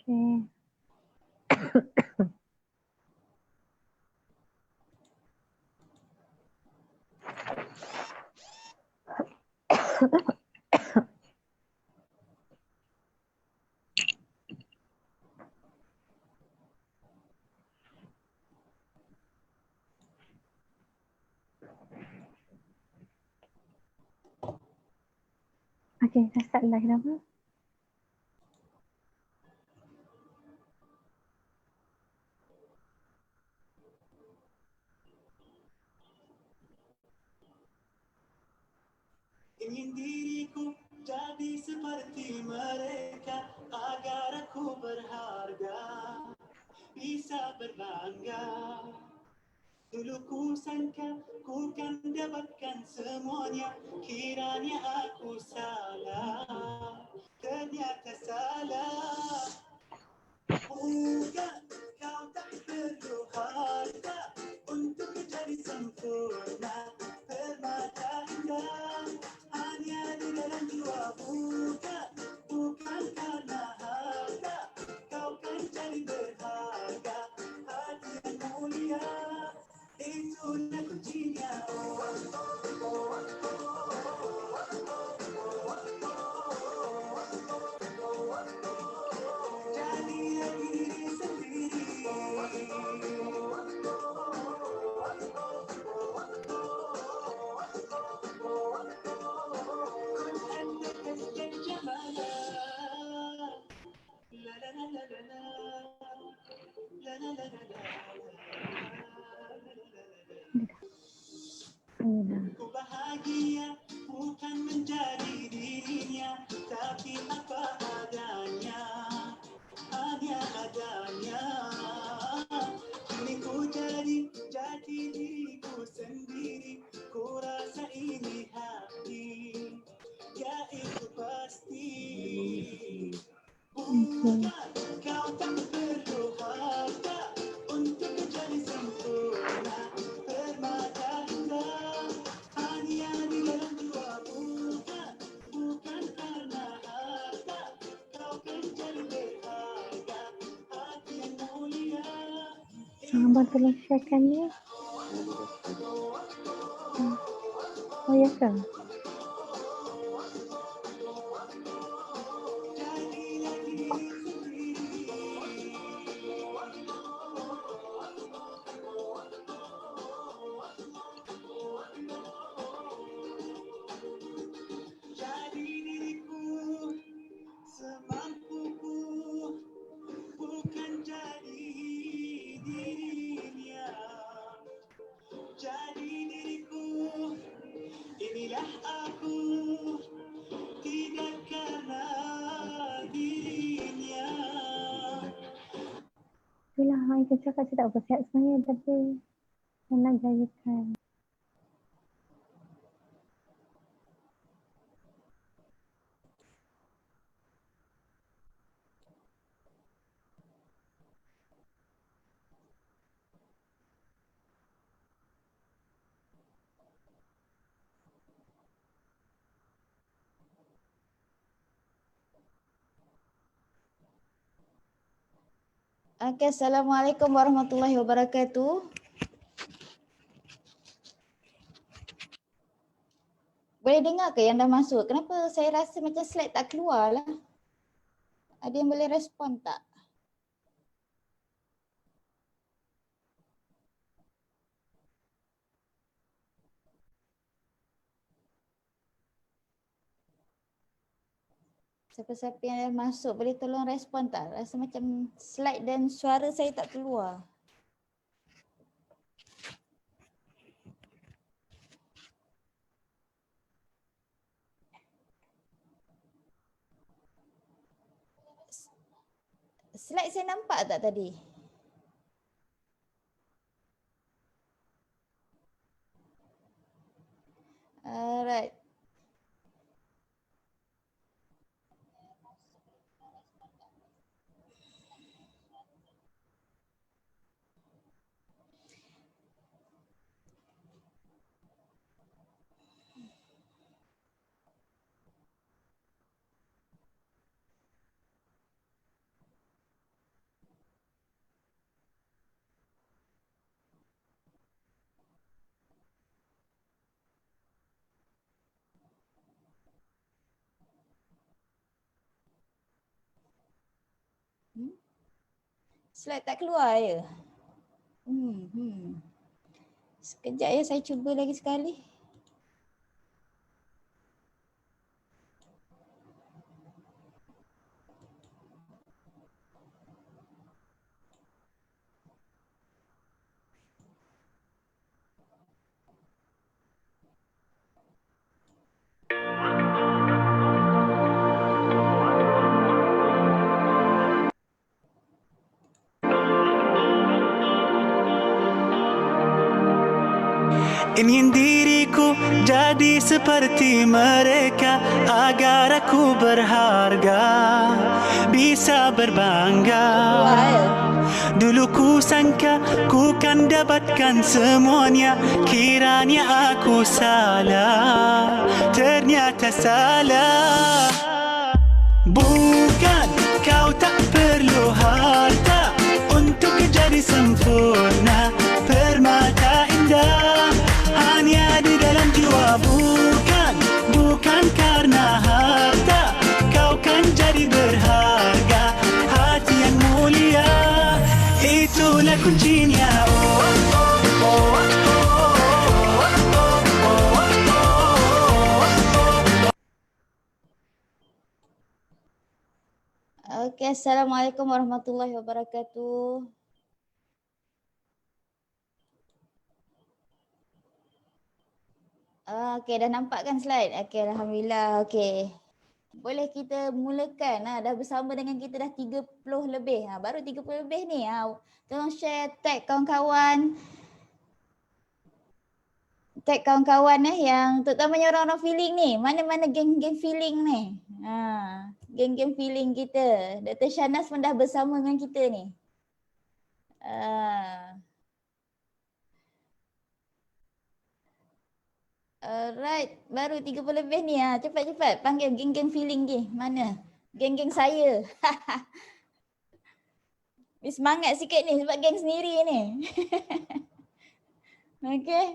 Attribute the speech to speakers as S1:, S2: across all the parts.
S1: Okay. Okay, dah start live dah apa?
S2: Ingin diriku jadi seperti mereka agar aku berharga, bisa berbangga. Dulu ku sangka ku kan dapatkan semuanya, kiranya aku salah, ternyata salah. Bukan kau tak perlu harta untuk menjadi sempurna, permata indah hanya di dalam jiwa. Bukan karena harta kau kan jadi berharga, hati yang mulia itulah kuncinya. Jadilah diri sendiri. Ku bahagia bukan menjadi dirinya, tapi apa adanya, hanya adanya. Kini ku jadi diriku sendiri, ku rasa ini hati, ya itu pasti. Bukan kau tak perlu harta untuk menjadi sempurna, permata indah hanya di dalam jiwa. Bukan karena harta kau kan jadi berharga, hati yang mulia.
S1: Abang tolong sharekan ni. Oh ya ke?
S2: Jadilah diri sendiri. Jadi diriku semampuku, bukan jadi dirinya. Jadi diriku, inilah aku, tidak karena dirinya.
S1: Itulah yang kita cakap tak bersiap sebenarnya tapi saya nak gayakan.
S3: Okay, Assalamualaikum warahmatullahi wabarakatuh. Boleh dengar ke yang dah masuk? Kenapa saya rasa macam slide tak keluar lah? Ada yang boleh respon tak? Siapa-siapa yang dah masuk boleh tolong respon tak? Rasa macam slide dan suara saya tak keluar. Slide saya nampak tak tadi? Alright. Slide tak keluar ya? Sekejap ya, saya cuba lagi sekali.
S2: Ingin diriku jadi seperti mereka agar aku berharga, bisa berbangga. Dulu ku sangka ku kan dapatkan semuanya, kiranya aku salah, ternyata salah. Bukan kau tak perlu harta untuk jadi sempurna, permata indah hanya di dalam jiwa. Bukan karena harta kau kan jadi berharga, hati yang mulia itulah kuncinya.
S3: Okey, Assalamualaikum warahmatullahi wabarakatuh. Okey, dah nampak kan slide? Okey, Alhamdulillah. Okey. Boleh kita mulakan. Dah bersama dengan kita dah 30 lebih. Baru 30 lebih ni. Tolong share, tag kawan-kawan. Tag kawan-kawan yang terutamanya orang-orang feeling ni. Mana-mana geng-geng feeling ni. Geng-geng feeling kita. Dr. Shahnaz pun dah bersama dengan kita ni. Alright, baru 30 lebih ni. Cepat-cepat panggil geng-geng feeling ni. Mana? Geng-geng saya. Ni semangat sikit ni sebab geng sendiri ni. Okey.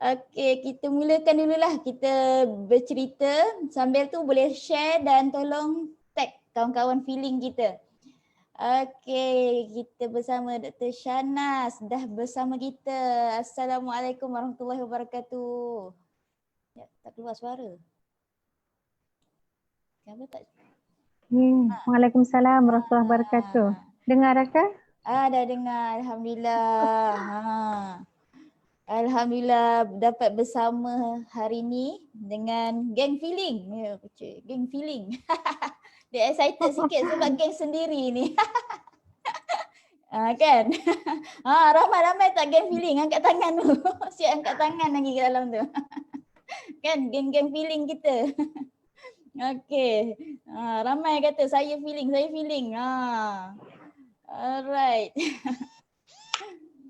S3: Okey, kita mulakan dululah. Kita bercerita. Sambil tu boleh share dan tolong tag kawan-kawan feeling kita. Okey, kita bersama Dr. Shahnaz dah bersama kita. Assalamualaikum warahmatullahi wabarakatuh. Ya, tak keluar suara. Kenapa tak?
S1: Waalaikumsalam warahmatullahi wabarakatuh. Dengar Raka?
S3: Dah dengar. Alhamdulillah. Alhamdulillah dapat bersama hari ni dengan geng feeling. Ya, geng feeling. Dia excited sikit sebab geng sendiri ni. Kan? Ramai-ramai tak geng feeling. Angkat tangan tu. Siap angkat tangan lagi ke dalam tu. Kan geng-geng feeling kita. Okey. Ramai kata saya feeling, saya feeling. Alright.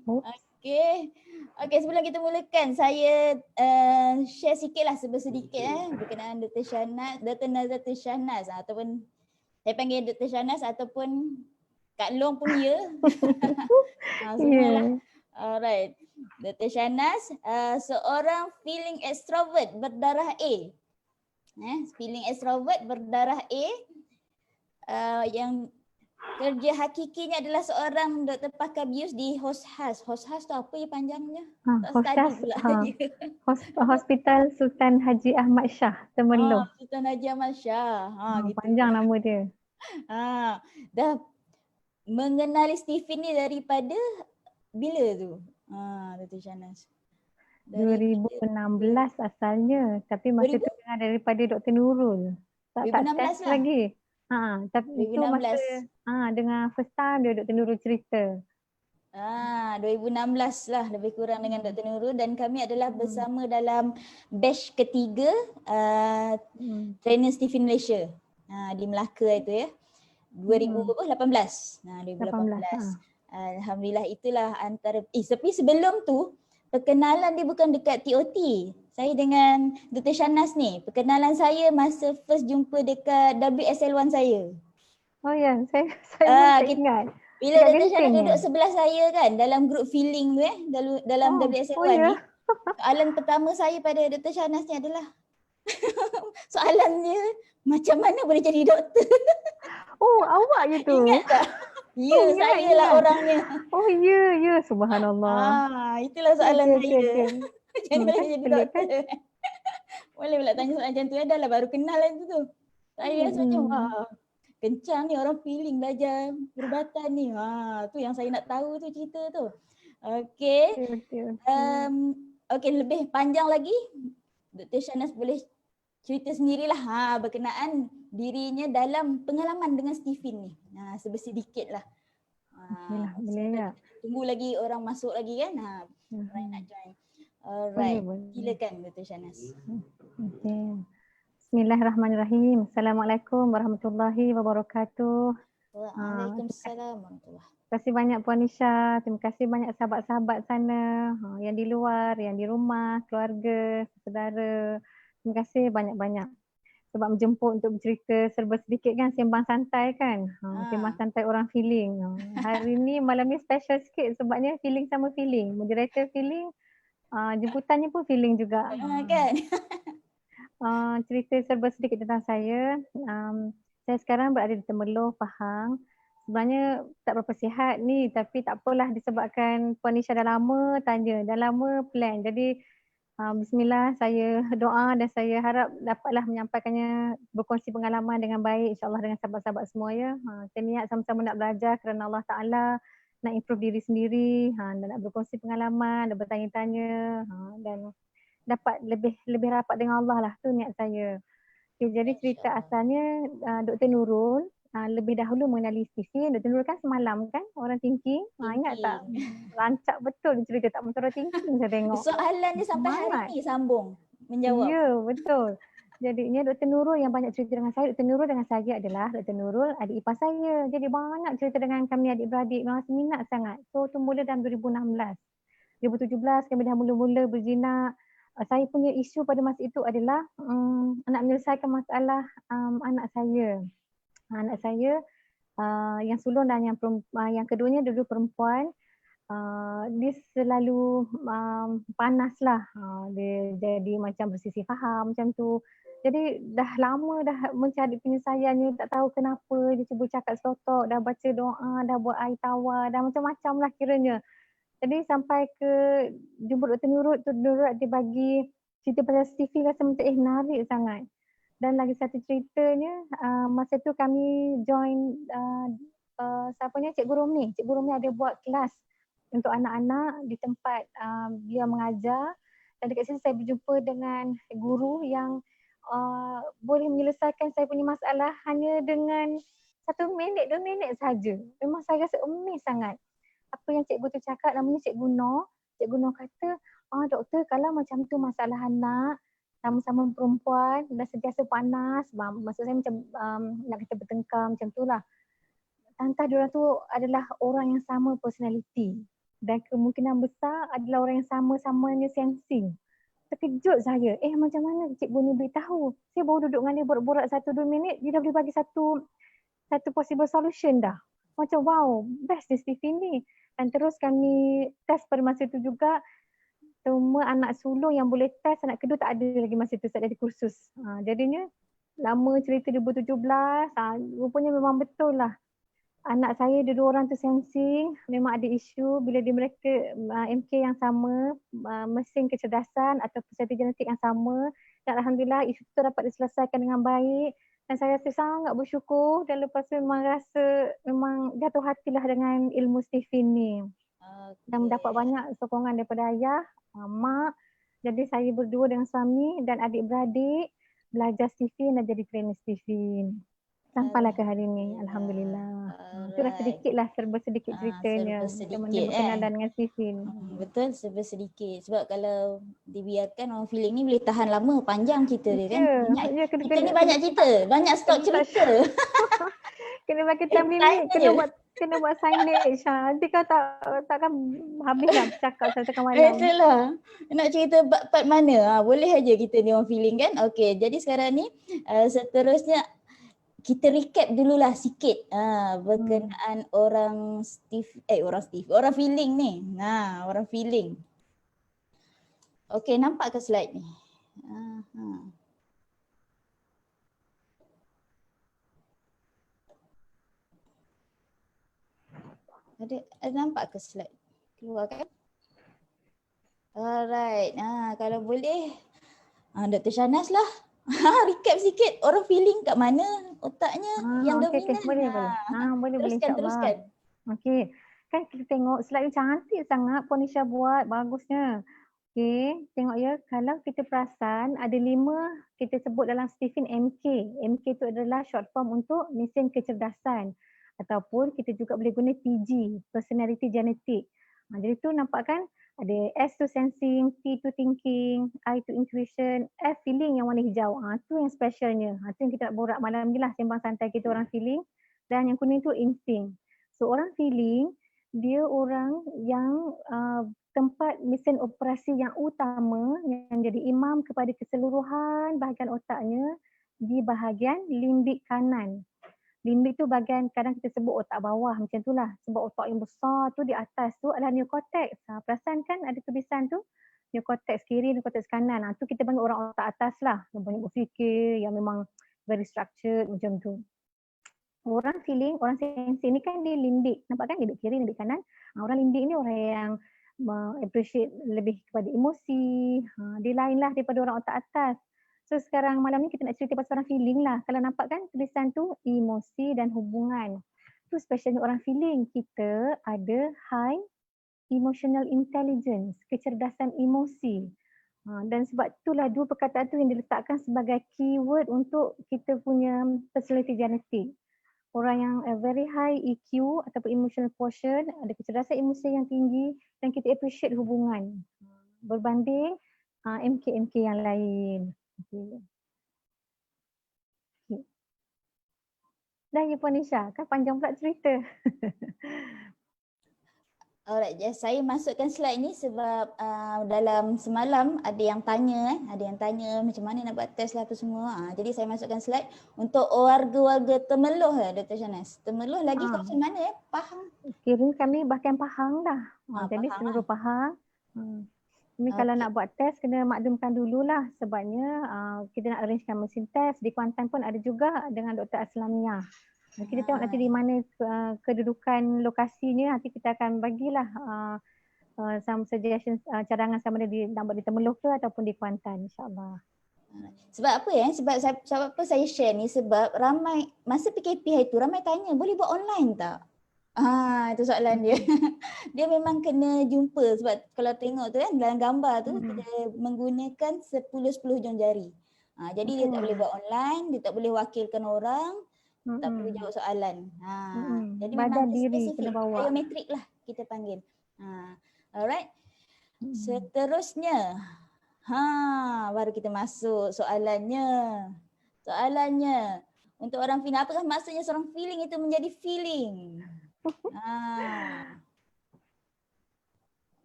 S3: Okey. Okey, sebelum kita mulakan, saya share sikitlah sedikit berkenaan Dr. Shahnaz, Dr. Nazatul Shahnaz ataupun saya panggil Dr. Shahnaz ataupun Kak Long pun ya. Semualah. Alright. Dr. Shahnaz seorang feeling extrovert berdarah A. Feeling extrovert berdarah A yang kerja hakikinya adalah seorang doktor pakar bius di Hoshas. Hoshas tu apa ya panjangnya?
S1: Hoshas, Hospital Sultan Haji Ahmad Shah, Temerloh.
S3: Sultan Haji Ahmad Shah.
S1: Gitu. Panjang nama dia.
S3: Dah mengenali Stephen ni daripada bila tu? Dr. Shahnaz.
S1: 2016 asalnya, tapi masa tu dengar daripada Dr. Nurul. Tak test lah lagi. Tapi 2016. Itu masa dengan first time dia Dr. Nurul cerita.
S3: 2016 lah lebih kurang dengan Dr. Nurul, dan kami adalah bersama dalam batch ketiga trainer Stephen Malaysia di Melaka itu ya. 2018. 2018. Alhamdulillah itulah antara tapi sebelum tu perkenalan dia bukan dekat TOT. Saya dengan Dr. Shahnaz ni, perkenalan saya masa first jumpa dekat WSL1 saya.
S1: Oh ya, saya ingat.
S3: Bila Dr. Shahnaz duduk sebelah saya kan dalam group feeling tu dalam WSL1 ni. Soalan pertama saya pada Dr. Shahnaz ni adalah soalan dia, macam mana boleh jadi doktor?
S1: Oh, awak je tu.
S3: Ingat tak? Ya,
S1: Oh, ingat,
S3: saya lah
S1: ingat.
S3: orangnya.
S1: Oh, ya, subhanallah.
S3: Itulah soalan
S1: Okey.
S3: saya. Jadi boleh
S1: Kan
S3: jadi
S1: pelik
S3: doktor.
S1: kan?
S3: Boleh pula tanya soalan macam tu. Dah lah baru kenal lah tu. Saya rasa macam wah, kencang ni orang feeling belajar perubatan ni. Tu yang saya nak tahu tu cerita tu. Okey. Okey, lebih panjang lagi Dr. Shahnaz boleh cerita sendirilah berkenaan dirinya dalam pengalaman dengan Stephen ni. Sedikit lah.
S1: Boleh ya.
S3: Tunggu lagi orang masuk lagi kan. Orang nak join. Alright. Silakan Dr. Shahnaz.
S1: Okay. Bismillahirrahmanirrahim. Assalamualaikum warahmatullahi wabarakatuh.
S3: Waalaikumsalam warahmatullahi.
S1: Terima kasih banyak Puan Nisha. Terima kasih banyak sahabat-sahabat sana yang di luar, yang di rumah, keluarga, saudara. Terima kasih banyak-banyak sebab menjemput untuk bercerita serba sedikit kan, sembang santai kan. Sembang santai orang feeling. Hari ni malam ni special sikit sebabnya feeling sama feeling. Moderator feeling, jemputannya pun feeling juga.
S3: Kan?
S1: Cerita serba sedikit tentang saya. Saya sekarang berada di Temerloh, Pahang. Sebenarnya tak berapa sihat ni, tapi tak apalah disebabkan Puan Nisha dah lama tanya, dah lama plan. Jadi bismillah, saya doa dan saya harap dapatlah menyampaikannya, berkongsi pengalaman dengan baik insyaAllah dengan sahabat-sahabat semua ya. Saya niat sama-sama nak belajar kerana Allah Ta'ala, nak improve diri sendiri, dan nak berkongsi pengalaman, dan bertanya-tanya, dan dapat lebih rapat dengan Allah lah, tu niat saya. Okay, jadi cerita asalnya Dr. Nurul lebih dahulu mengenali Stephen. Dr. Nurul kan semalam kan orang thinking. Ingat tak? Rancak betul cerita, tak macam orang thinking saya tengok.
S3: Soalan dia sampai hari ni sambung menjawab.
S1: Ya, betul. Jadinya Dr. Nurul yang banyak cerita dengan saya. Dr. Nurul dengan saya adalah Dr. Nurul adik ipar saya. Jadi banyak cerita dengan kami adik-beradik. Memang minat sangat. So tu mula dalam 2016. 2017 kami dah mula-mula berjinak. Saya punya isu pada masa itu adalah nak menyelesaikan masalah anak saya. Anak saya yang sulung dan yang keduanya dulu perempuan. Dia selalu panas lah. Dia jadi macam bersisih faham macam tu. Jadi dah lama dah mencari penyelesaiannya, tak tahu kenapa. Dia cuba cakap selotok, dah baca doa, dah buat air tawar, dah macam-macam lah kiranya. Jadi sampai ke jumpa Dr. Nurul, Dr. Nurul dia bagi cerita pasal Stephen, rasa macam menarik sangat. Dan lagi satu ceritanya, masa tu kami join siapanya Cikgu Romni. Cikgu Romni ada buat kelas untuk anak-anak di tempat dia mengajar. Dan dekat sini saya berjumpa dengan guru yang boleh menyelesaikan saya punya masalah hanya dengan 1 minit, 2 minit saja. Memang saya rasa amazed sangat. Apa yang cikgu tu cakap, namanya Cikgu Noh. Cikgu Noh kata, doktor kalau macam tu masalah anak, sama-sama perempuan, dah sentiasa panas, maksud saya macam nak kata bertengkar macam tu lah. Tantah diorang tu adalah orang yang sama personality. Dan kemungkinan besar adalah orang yang sama-samanya sensing. Terkejut saya, macam mana cikgu ni beritahu? Saya baru duduk dengan dia borak-borak 1-2 minit, dia dah boleh bagi satu possible solution dah. Macam wow, best dia Stephen ni. Dan terus kami test pada masa itu juga, semua anak sulung yang boleh test, anak kedua tak ada lagi masa itu, tak ada kursus. Jadinya lama cerita 2017, rupanya memang betul lah. Anak saya dua orang tu sensing, memang ada isu bila mereka MK yang sama, mesin kecerdasan atau persentase genetik yang sama. Dan alhamdulillah isu itu dapat diselesaikan dengan baik. Dan saya rasa sangat bersyukur dan lepas tu memang rasa memang jatuh hatilah dengan ilmu Stephen ni. Dan mendapat banyak sokongan daripada ayah, mak. Jadi saya berdua dengan suami dan adik-beradik belajar Stephen dan jadi trainer Stephen. Sampailah ke hari ini, alhamdulillah. Itulah sedikitlah, serba sedikit ceritanya.
S3: Serba
S1: sedikit berkenalan dengan Stephen.
S3: Betul, serba sedikit. Sebab kalau dibiarkan orang feeling ni boleh tahan lama, panjang cerita dia kan. Kita ni banyak cerita, banyak stok cerita.
S1: Kena bagi time limit, kena buat signage. Nanti kau takkan habislah cakap sampai tengah malam.
S3: Itulah. Nak cerita part mana? Boleh aja kita ni orang feeling kan. Okey, jadi sekarang ni seterusnya kita recap dululah sikit berkenaan orang feeling ni. Orang feeling. Okey, nampak ke slide ni? Ada nampak ke slide? Keluar kan? Alright. Kalau boleh Dr. Shahnaz lah. Recap sikit orang feeling kat mana otaknya yang
S1: Okey,
S3: dominan.
S1: boleh. Boleh
S3: Teruskan.
S1: insya-Allah. Okey. Kan kita tengok slide ni cantik sangat Puan Nisha buat, bagusnya. Okey, tengok ya, kalau kita perasan ada 5 kita sebut dalam Stephen MK. MK itu adalah short form untuk mesin kecerdasan ataupun kita juga boleh guna PG, personality genetic. Jadi tu nampak kan ada S tu sensing, T tu thinking, I tu intuition, F feeling yang warna hijau. Tu yang specialnya. Tu yang kita nak borak malam ni lah, sembang santai kita orang feeling. Dan yang kuning tu instinct. So orang feeling dia orang yang tempat mesin operasi yang utama yang jadi imam kepada keseluruhan bahagian otaknya di bahagian limbik kanan. Limbik tu bahagian kadang kita sebut otak bawah macam itulah. Sebab otak yang besar tu di atas tu adalah neocortex. Perasan kan ada tulisan tu? Neocortex kiri, neocortex kanan. Tu kita panggil orang otak atas lah. Yang banyak berfikir, yang memang very structured macam tu. Orang feeling, orang sensing ni kan dia limbik. Nampak kan limbik kiri, limbik kanan. Orang limbik ni orang yang appreciate lebih kepada emosi. Dia lain lah daripada orang otak atas. So sekarang malam ni kita nak cerita pasal orang feeling lah. Kalau nampak kan tulisan tu emosi dan hubungan. Tu specialnya orang feeling. Kita ada high emotional intelligence, kecerdasan emosi. Dan sebab itulah dua perkataan tu yang diletakkan sebagai keyword untuk kita punya personality genetic. Orang yang very high EQ ataupun emotional quotient, ada kecerdasan emosi yang tinggi dan kita appreciate hubungan berbanding MK yang lain. Dah ya Puan Nisha, kan panjang pula cerita.
S3: Alright, saya masukkan slide ni sebab dalam semalam ada yang tanya macam mana nak buat test lah apa semua. Jadi saya masukkan slide untuk warga-warga Temeloh Dr. Shahnaz. Temeloh lagi kat macam mana Pahang?
S1: Kira kami bahkan Pahang dah. Jadi
S3: Pahang
S1: seluruh Pahang. Ini kalau nak buat test kena maklumkan dululah sebabnya kita nak arrangekan mesin test. Di Kuantan pun ada juga dengan Dr. Aslamia. Kita tengok nanti di mana kedudukan lokasinya, nanti kita akan bagilah some suggestions, cadangan sama ada nak buat di Temeloh ke ataupun di Kuantan, insyaAllah.
S3: Sebab apa ya? Sebab apa saya share ni? Sebab ramai, masa PKP itu ramai tanya, boleh buat online tak? Itu soalan dia. Dia memang kena jumpa sebab kalau tengok tu kan dalam gambar tu kita menggunakan 10 jam jari. Jadi dia tak boleh buat online, dia tak boleh wakilkan orang, tak perlu jawab soalan. Jadi
S1: badan
S3: memang
S1: diri
S3: spesifik,
S1: kena bawa.
S3: biometrik lah kita panggil. Alright. Seterusnya, baru kita masuk soalannya. Untuk orang feeling, apakah maksudnya seorang feeling itu menjadi feeling?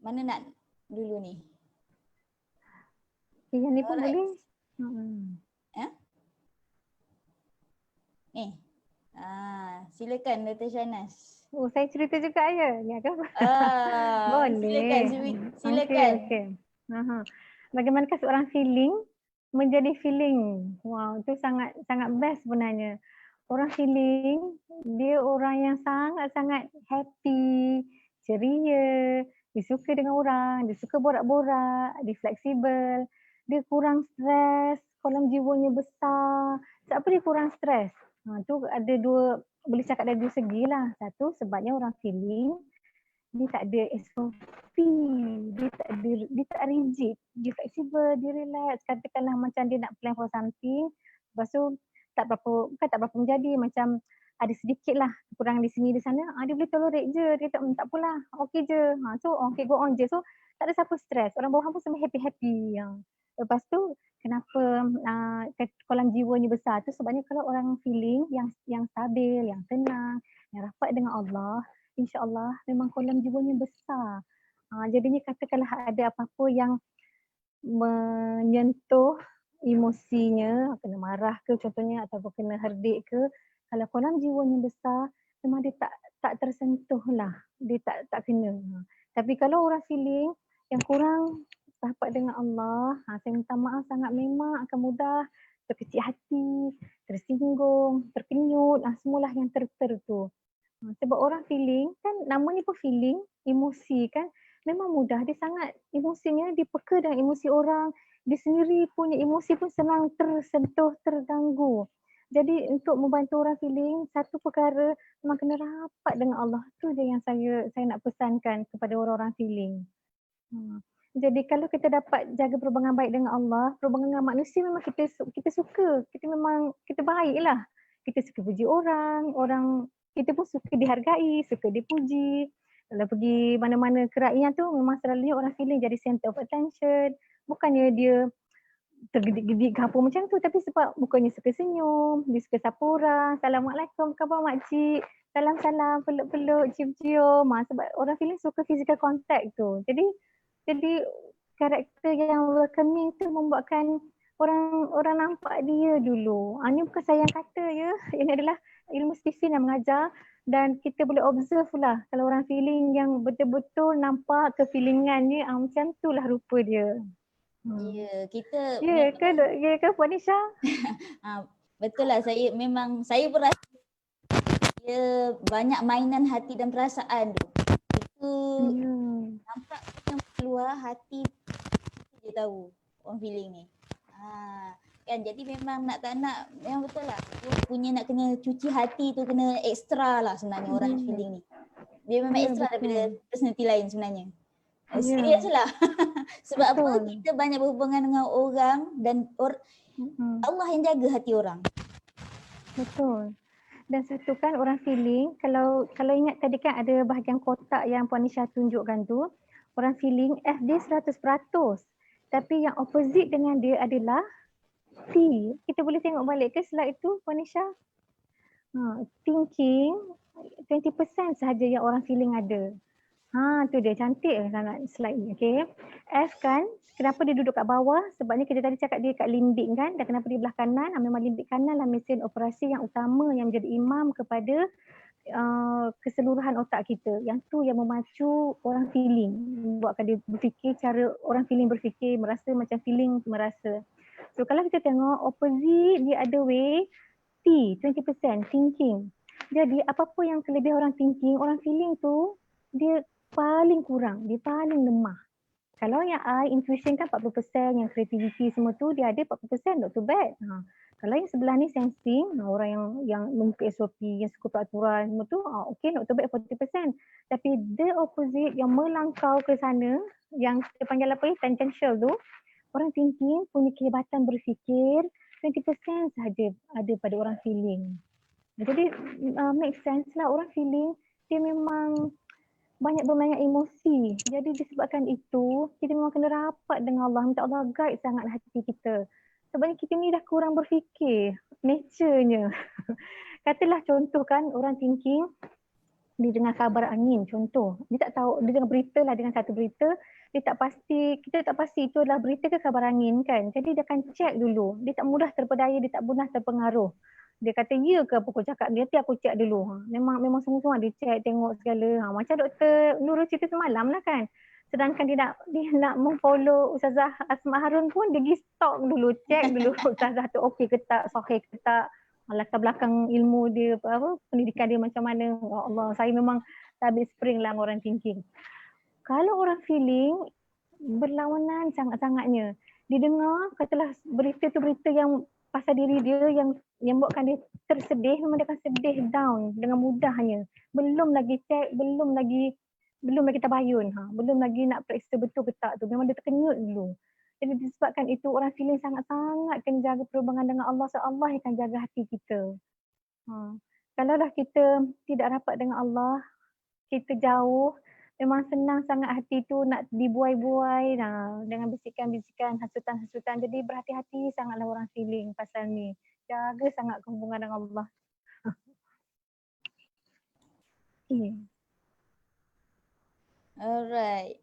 S3: Mana nak dulu ni?
S1: Yang ni pun boleh.
S3: Silakan Dr. Shahnaz.
S1: Saya cerita juga ya. Ni kan? Boleh.
S3: Silakan.
S1: Okay. Bagaimanakah seorang feeling menjadi feeling? Wow, itu sangat best sebenarnya. Orang feeling, dia orang yang sangat happy, ceria, dia suka dengan orang, dia suka borak-borak, dia fleksibel, dia kurang stres, kolam jiwanya besar. Sebab apa dia kurang stres? Tu ada dua, boleh cakap dari dua segi lah. Satu, sebabnya orang feeling, dia tak ada SOP, dia tak rigid, dia fleksibel, dia relax. Katakanlah macam dia nak plan for something, lepas tu tak berapa menjadi, macam ada sedikit lah kurang di sini di sana, dia boleh tolerate je, dia tak apalah, okey je. So okay, go on je. So tak ada siapa stres, orang bawah pun semua happy-happy. Lepas tu kenapa kolam jiwanya besar tu sebabnya kalau orang feeling yang stabil, yang tenang, yang rapat dengan Allah, insya-Allah memang kolam jiwanya besar. Jadinya katakanlah ada apa-apa yang menyentuh emosinya, kena marah ke contohnya ataupun kena herdik ke, kalau kolam jiwanya besar memang dia tak tersentuh lah, dia tak kena. Tapi kalau orang feeling yang kurang rapat dengan Allah, saya minta maaf sangat, memang akan mudah terkecil hati, tersinggung, terkenyut, semualah yang tu. Sebab orang feeling kan, namanya pun feeling, emosi kan, memang mudah. Dia sangat emosinya, dia peka dengan emosi orang. Dia sendiri punya emosi pun senang tersentuh, terganggu. Jadi untuk membantu orang feeling, satu perkara memang kena rapat dengan Allah. Tu je yang saya nak pesankan kepada orang-orang feeling. Jadi kalau kita dapat jaga perhubungan baik dengan Allah, perhubungan dengan manusia memang kita suka. Kita baiklah. Kita suka puji orang, kita pun suka dihargai, suka dipuji. Kalau pergi mana-mana kerakyatan tu memang selalunya orang feeling jadi center of attention. Bukannya dia tergedik-gedik ke apa macam tu, tapi sebab mukanya suka senyum, dia suka sapa orang, Assalamualaikum, khabar makcik, salam-salam, peluk-peluk, cium-cium. Sebab orang feeling suka physical contact tu. Jadi karakter yang welcoming tu membuatkan orang nampak dia dulu. Ini bukan saya yang kata ya. Ini adalah ilmu Stephen yang mengajar dan kita boleh observe lah kalau orang feeling yang betul-betul nampak kefeelingannya, macam tu lah rupa dia.
S3: Ya, kita
S1: ya ke Puan Nisha?
S3: Betul lah, saya pun rasa dia banyak mainan hati dan perasaan tu. Itu nampak yang keluar hati dia tahu orang feeling ni. Kan jadi memang nak tak nak, memang betul lah. Dia punya nak kena cuci hati tu kena ekstra lah sebenarnya orang feeling ni. Dia memang ekstra daripada personality lain sebenarnya. Serius lah. Sebab apa? Kita banyak berhubungan dengan orang dan Allah yang jaga hati orang. Betul.
S1: Dan satu kan orang feeling, kalau ingat tadi kan ada bahagian kotak yang Puan Nisha tunjukkan tu, orang feeling F dia 100%. Tapi yang opposite dengan dia adalah T. Kita boleh tengok balik ke slide itu Puan Nisha? Thinking 20% sahaja yang orang feeling ada. Tu dia, cantik sangat slide ni. Okay. F kan, kenapa dia duduk kat bawah? Sebabnya kita tadi cakap dia kat limbik kan, dan kenapa dia belah kanan? Memang limbik kanan lah mesin operasi yang utama yang menjadi imam kepada keseluruhan otak kita. Yang tu yang memacu orang feeling, membuatkan dia berfikir cara orang feeling berfikir, merasa macam feeling merasa. So kalau kita tengok opposite dia ada way T, 20% thinking. Jadi apa-apa yang kelebihan orang thinking, orang feeling tu dia paling kurang, dia paling lemah. Kalau yang I, intuition kan 40%, yang creativity semua tu dia ada 40%, not too bad. Kalau yang sebelah ni sensing, orang yang membuka SOP, yang suka peraturan semua tu, okay, not too bad 40%. Tapi the opposite yang melangkau ke sana, yang kita panggil apa ya, tangential tu, orang thinking punya kehebatan berfikir, 20% sahaja ada pada orang feeling. Jadi make sense lah, orang feeling dia memang banyak bermain emosi. Jadi disebabkan itu, kita memang kena rapat dengan Allah. Minta Allah guide sangat hati kita. Sebabnya kita ni dah kurang berfikir. Nature-nya. Katalah contoh kan, orang thinking, dia dengar kabar angin contoh. Dia tak tahu, dia dengar berita lah, dengan satu berita. Dia tak pasti, kita tak pasti itu adalah berita ke kabar angin kan. Jadi dia akan check dulu. Dia tak mudah terpedaya, dia tak mudah terpengaruh. Dia kata ya ke apa kau cakap, nanti aku cek dulu. Memang semua dia cek, tengok segala. Macam Dr. Nurul cerita semalam lah kan. Sedangkan dia nak memfollow Ustazah Asma Harun pun dia pergi stalk dulu, cek dulu Ustazah tu okey ke tak, sahih ke tak, latar belakang ilmu dia, pendidikan dia macam mana. Ya Allah, saya memang tak habis spring lah orang thinking. Kalau orang feeling, berlawanan sangat-sangatnya. Dia dengar, katalah berita tu berita yang pasal diri dia yang buatkan dia tersedih, memang dia akan sedih down dengan mudahnya. Belum lagi check, belum lagi tabayun, belum lagi nak periksa betul ke tak tu, memang dia terkenyut dulu. Jadi disebabkan itu orang feeling sangat-sangat kena jaga perhubungan dengan Allah, so Allah akan jaga hati kita. Kalau dah kita tidak rapat dengan Allah, kita jauh, memang senang sangat hati tu nak dibuai-buai dengan bisikan-bisikan, hasutan-hasutan. Jadi berhati-hati sangatlah orang feeling pasal ni. Jaga sangat hubungan dengan Allah. Okay.
S3: Alright.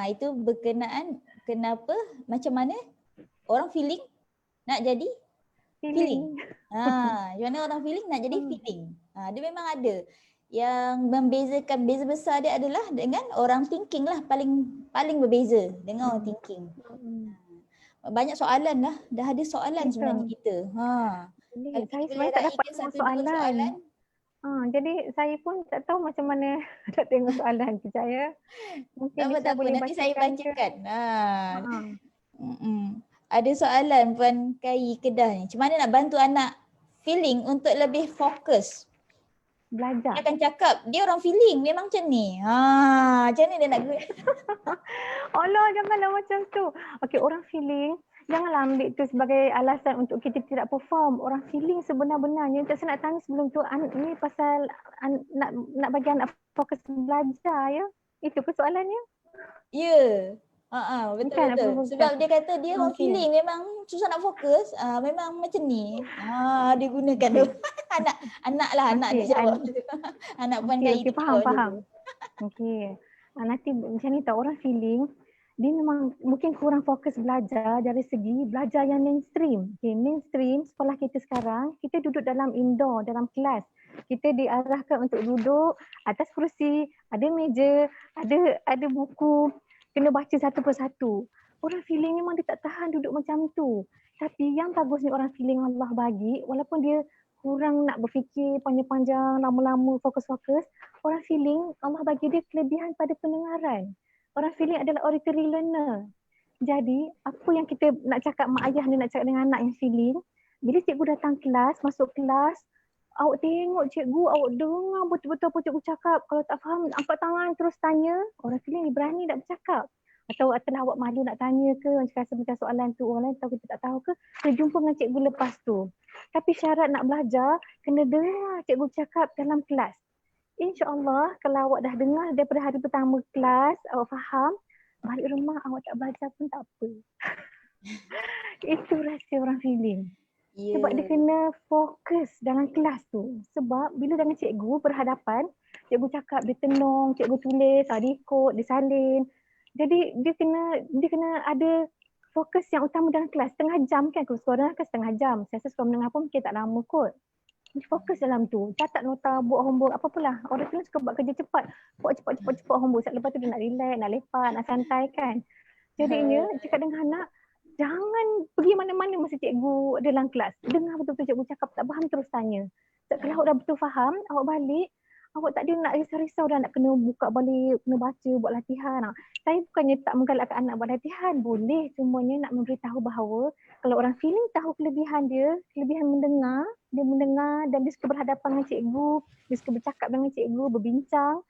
S3: Itu berkenaan kenapa, macam mana orang feeling nak jadi feeling. Macam mana orang feeling nak jadi feeling. Dia memang ada. Yang membezakan, beza besar dia adalah dengan orang thinking lah, paling berbeza dengan orang thinking. banyak soalan lah. Dah ada soalan sebenarnya kita. Kalau
S1: Saya
S3: kita boleh
S1: sebenarnya tak dapat
S3: raikan
S1: tengok
S3: 1-2 soalan.
S1: Jadi saya pun tak tahu macam mana nak tengok soalan. Kejap ya. Mungkin
S3: Tak
S1: Lisa
S3: apa.
S1: boleh
S3: Nanti saya
S1: bacakan ke?
S3: bacakan.
S1: Ha.
S3: Ada soalan Puan Kai Kedah ni. Macam mana nak bantu anak feeling untuk lebih fokus?
S1: Belajar.
S3: Dia akan cakap, dia orang feeling memang macam ni. Macam ni dia nak guna.
S1: Allah, janganlah macam tu. Okey, orang feeling, janganlah ambil tu sebagai alasan untuk kita tidak perform. Orang feeling sebenar-benarnya, saya nak tanya sebelum tu, ni pasal nak bagi anak fokus belajar ya? Itu ke soalannya?
S3: Ya. Betul. Sebab dia kata dia orang feeling memang susah nak fokus, memang macam ni. Dia gunakan tu. Anak dia jawab. Anak Puan Kai dia
S1: faham. Okey. Nanti macam ni tau, orang feeling dia memang mungkin kurang fokus belajar dari segi belajar yang mainstream. Okay, mainstream sekolah kita sekarang, kita duduk dalam indoor, dalam kelas. Kita diarahkan untuk duduk atas kerusi, ada meja, ada buku, kena baca satu persatu. Orang feeling memang dia tak tahan duduk macam tu. Tapi yang bagusnya orang feeling Allah bagi, walaupun dia kurang nak berfikir panjang-panjang, lama-lama, fokus-fokus, orang feeling Allah bagi dia kelebihan pada pendengaran. Orang feeling adalah auditory learner. Jadi, apa yang kita nak cakap, mak ayah ni nak cakap dengan anak yang feeling, bila cikgu datang kelas, masuk kelas, awak tengok cikgu, awak dengar betul-betul apa cikgu cakap. Kalau tak faham, angkat tangan terus tanya. Orang feeling ni berani nak bercakap. Atau telah awak malu nak tanya ke, macam soalan tu orang lain tahu kita tak tahu ke, kena jumpa dengan cikgu lepas tu. Tapi syarat nak belajar, kena dengar cikgu cakap dalam kelas. InsyaAllah kalau awak dah dengar daripada hari pertama kelas, awak faham, balik rumah awak tak belajar pun tak apa. Itu rahsia orang feeling. Yeah. Sebab dia kena fokus dalam kelas tu. Sebab bila dengan cikgu berhadapan, cikgu cakap, dia tenung, cikgu tulis, dia ikut, dia salin. Jadi dia kena ada fokus yang utama dalam kelas. Setengah jam kan, kalau sekolah kan setengah jam. Saya rasa sekolah menengah pun mungkin tak lama kot. Dia fokus dalam tu. Catat nota, buat homework, apa-apalah. Orang tu suka buat kerja cepat. Buat cepat homework. Lepas tu dia nak relax, nak lepak, nak santai kan. Jadinya cakap dengan anak, jangan pergi mana-mana masa cikgu dalam kelas. Dengar betul-betul cikgu cakap, tak faham terus tanya. Kalau awak dah betul faham, awak balik, awak tak ada nak risau-risau dah nak kena buka balik, kena baca, buat latihan. Saya bukannya tak menggalakkan anak buat latihan. Boleh, semuanya nak memberitahu bahawa kalau orang feeling tahu kelebihan dia, kelebihan mendengar, dia mendengar dan dia suka berhadapan dengan cikgu, dia suka bercakap dengan cikgu, berbincang.